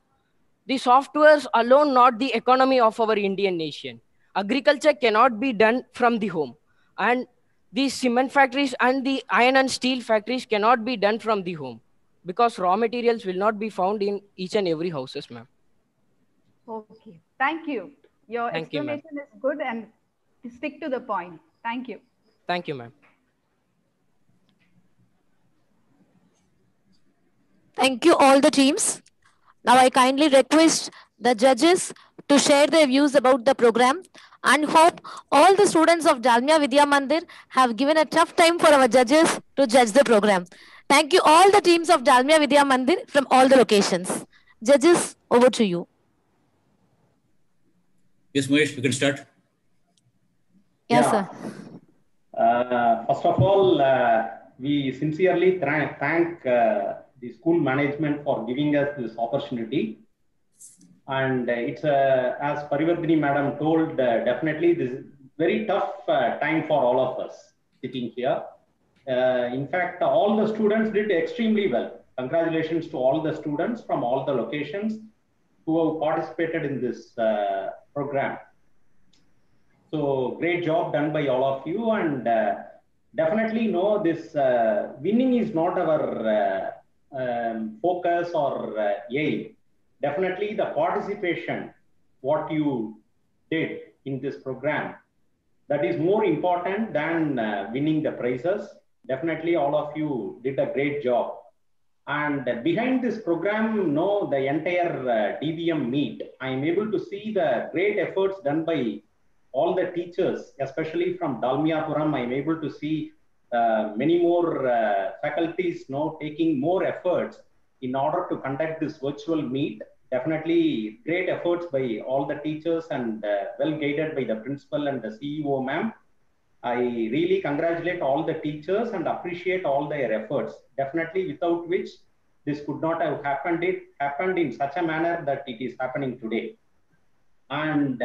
the softwares alone not the economy of our Indian nation. Agriculture cannot be done from the home, and the cement factories and the iron and steel factories cannot be done from the home because raw materials will not be found in each and every houses, ma'am. Okay, thank you. Your explanation is good and stick to the point. Thank you. Thank you, ma'am. Thank you all the teams. Now I kindly request the judges to share their views about the program and hope all the students of Dalmia Vidya Mandir have given a tough time for our judges to judge the program. Thank you all the teams of Dalmia Vidya Mandir from all the locations. Judges, over to you. Yes, Mahesh, we can start. Yes, sir. First of all, we sincerely thank the school management for giving us this opportunity. And it's as Parivardhini Madam told, definitely this is very tough time for all of us sitting here. In fact, all the students did extremely well. Congratulations to all the students from all the locations who have participated in this program. So great job done by all of you, and definitely this winning is not our focus or aim. Definitely the participation, what you did in this program, that is more important than winning the prizes. Definitely all of you did a great job. And behind this program, the entire DVM meet, I am able to see the great efforts done by all the teachers, especially from Dalmiapuram. I am able to see many more faculties taking more efforts in order to conduct this virtual meet. Definitely great efforts by all the teachers and well guided by the principal and the CEO ma'am. I really congratulate all the teachers and appreciate all their efforts. Definitely without which this could not have happened. It happened in such a manner that it is happening today. And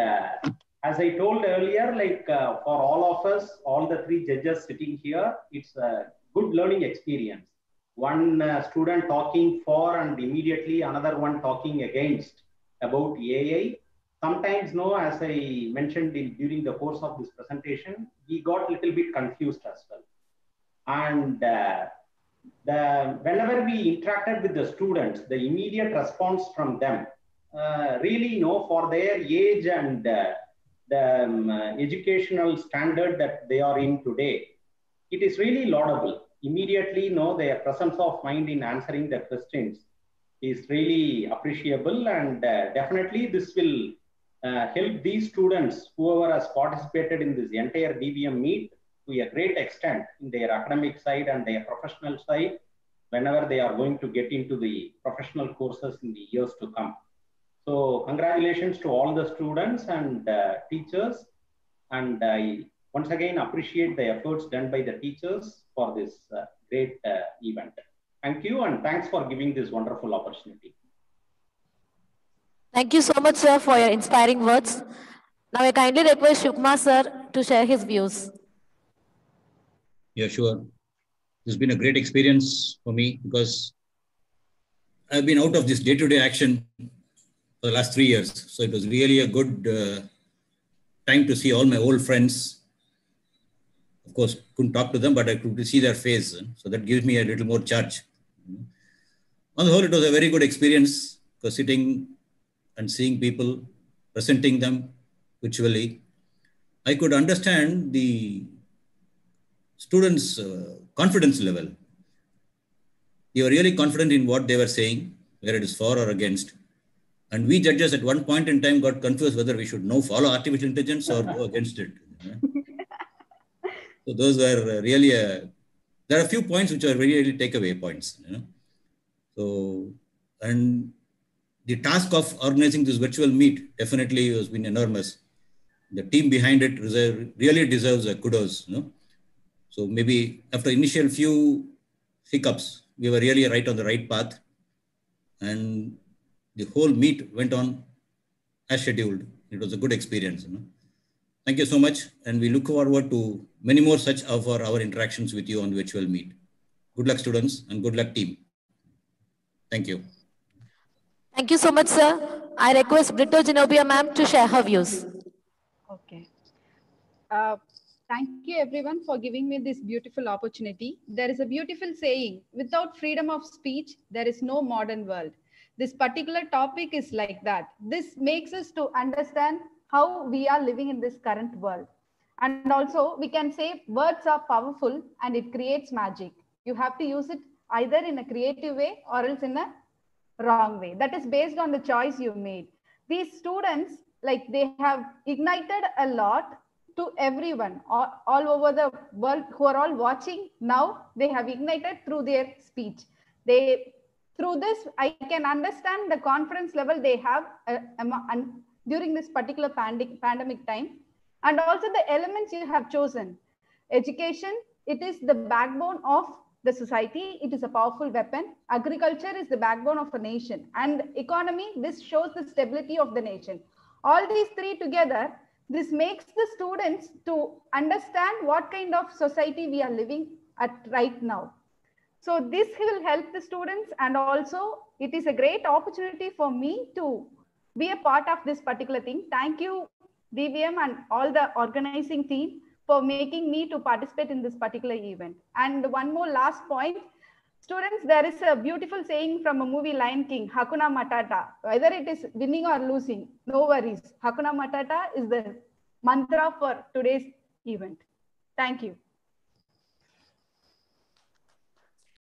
as I told earlier, for all of us, all the three judges sitting here, it's a good learning experience. One student talking for and immediately another one talking against about AI. Sometimes, as I mentioned during the course of this presentation, we got a little bit confused as well. And whenever we interacted with the students, the immediate response from them, really, for their age and the educational standard that they are in today, it is really laudable. Immediately, their presence of mind in answering the questions is really appreciable, and definitely this will help these students, whoever has participated in this entire DVM meet, to a great extent in their academic side and their professional side, whenever they are going to get into the professional courses in the years to come. So congratulations to all the students and teachers, and I once again appreciate the efforts done by the teachers for this great event. Thank you, and thanks for giving this wonderful opportunity. Thank you so much, sir, for your inspiring words. Now I kindly request Shukma sir to share his views. Yeah, sure. It's been a great experience for me because I've been out of this day-to-day action for the last 3 years. So it was really a good time to see all my old friends. Of course, couldn't talk to them, but I could see their face. So that gives me a little more charge. On the whole, it was a very good experience for sitting and seeing people, presenting them virtually. I could understand the students' confidence level. They were really confident in what they were saying, whether it is for or against. And we judges at one point in time got confused whether we should now follow artificial intelligence or go against it. So those were really, there are a few points which are really takeaway points. So, and the task of organizing this virtual meet definitely has been enormous. The team behind it really deserves a kudos. So maybe after initial few hiccups, we were really right on the right path. And the whole meet went on as scheduled. It was a good experience. Thank you so much. And we look forward to many more such of our interactions with you on virtual meet. Good luck, students, and good luck, team. Thank you. Thank you so much, sir. I request Brito Zenobia ma'am to share her views. Okay. Thank you everyone for giving me this beautiful opportunity. There is a beautiful saying, without freedom of speech, there is no modern world. This particular topic is like that. This makes us to understand how we are living in this current world. And also we can say words are powerful and it creates magic. You have to use it either in a creative way or else in a wrong way. That is based on the choice you made. These students, like they have ignited a lot to everyone all over the world who are all watching now. They have ignited through their speech. Through this, I can understand the confidence level they have during this particular pandemic time. And also the elements you have chosen. Education, it is the backbone of the society. It is a powerful weapon. Agriculture is the backbone of a nation. And economy, this shows the stability of the nation. All these three together, this makes the students to understand what kind of society we are living at right now. So this will help the students, and also it is a great opportunity for me to be a part of this particular thing. Thank you, DVM and all the organizing team for making me to participate in this particular event. And one more last point, students, there is a beautiful saying from a movie Lion King, Hakuna Matata. Whether it is winning or losing, no worries. Hakuna Matata is the mantra for today's event. Thank you.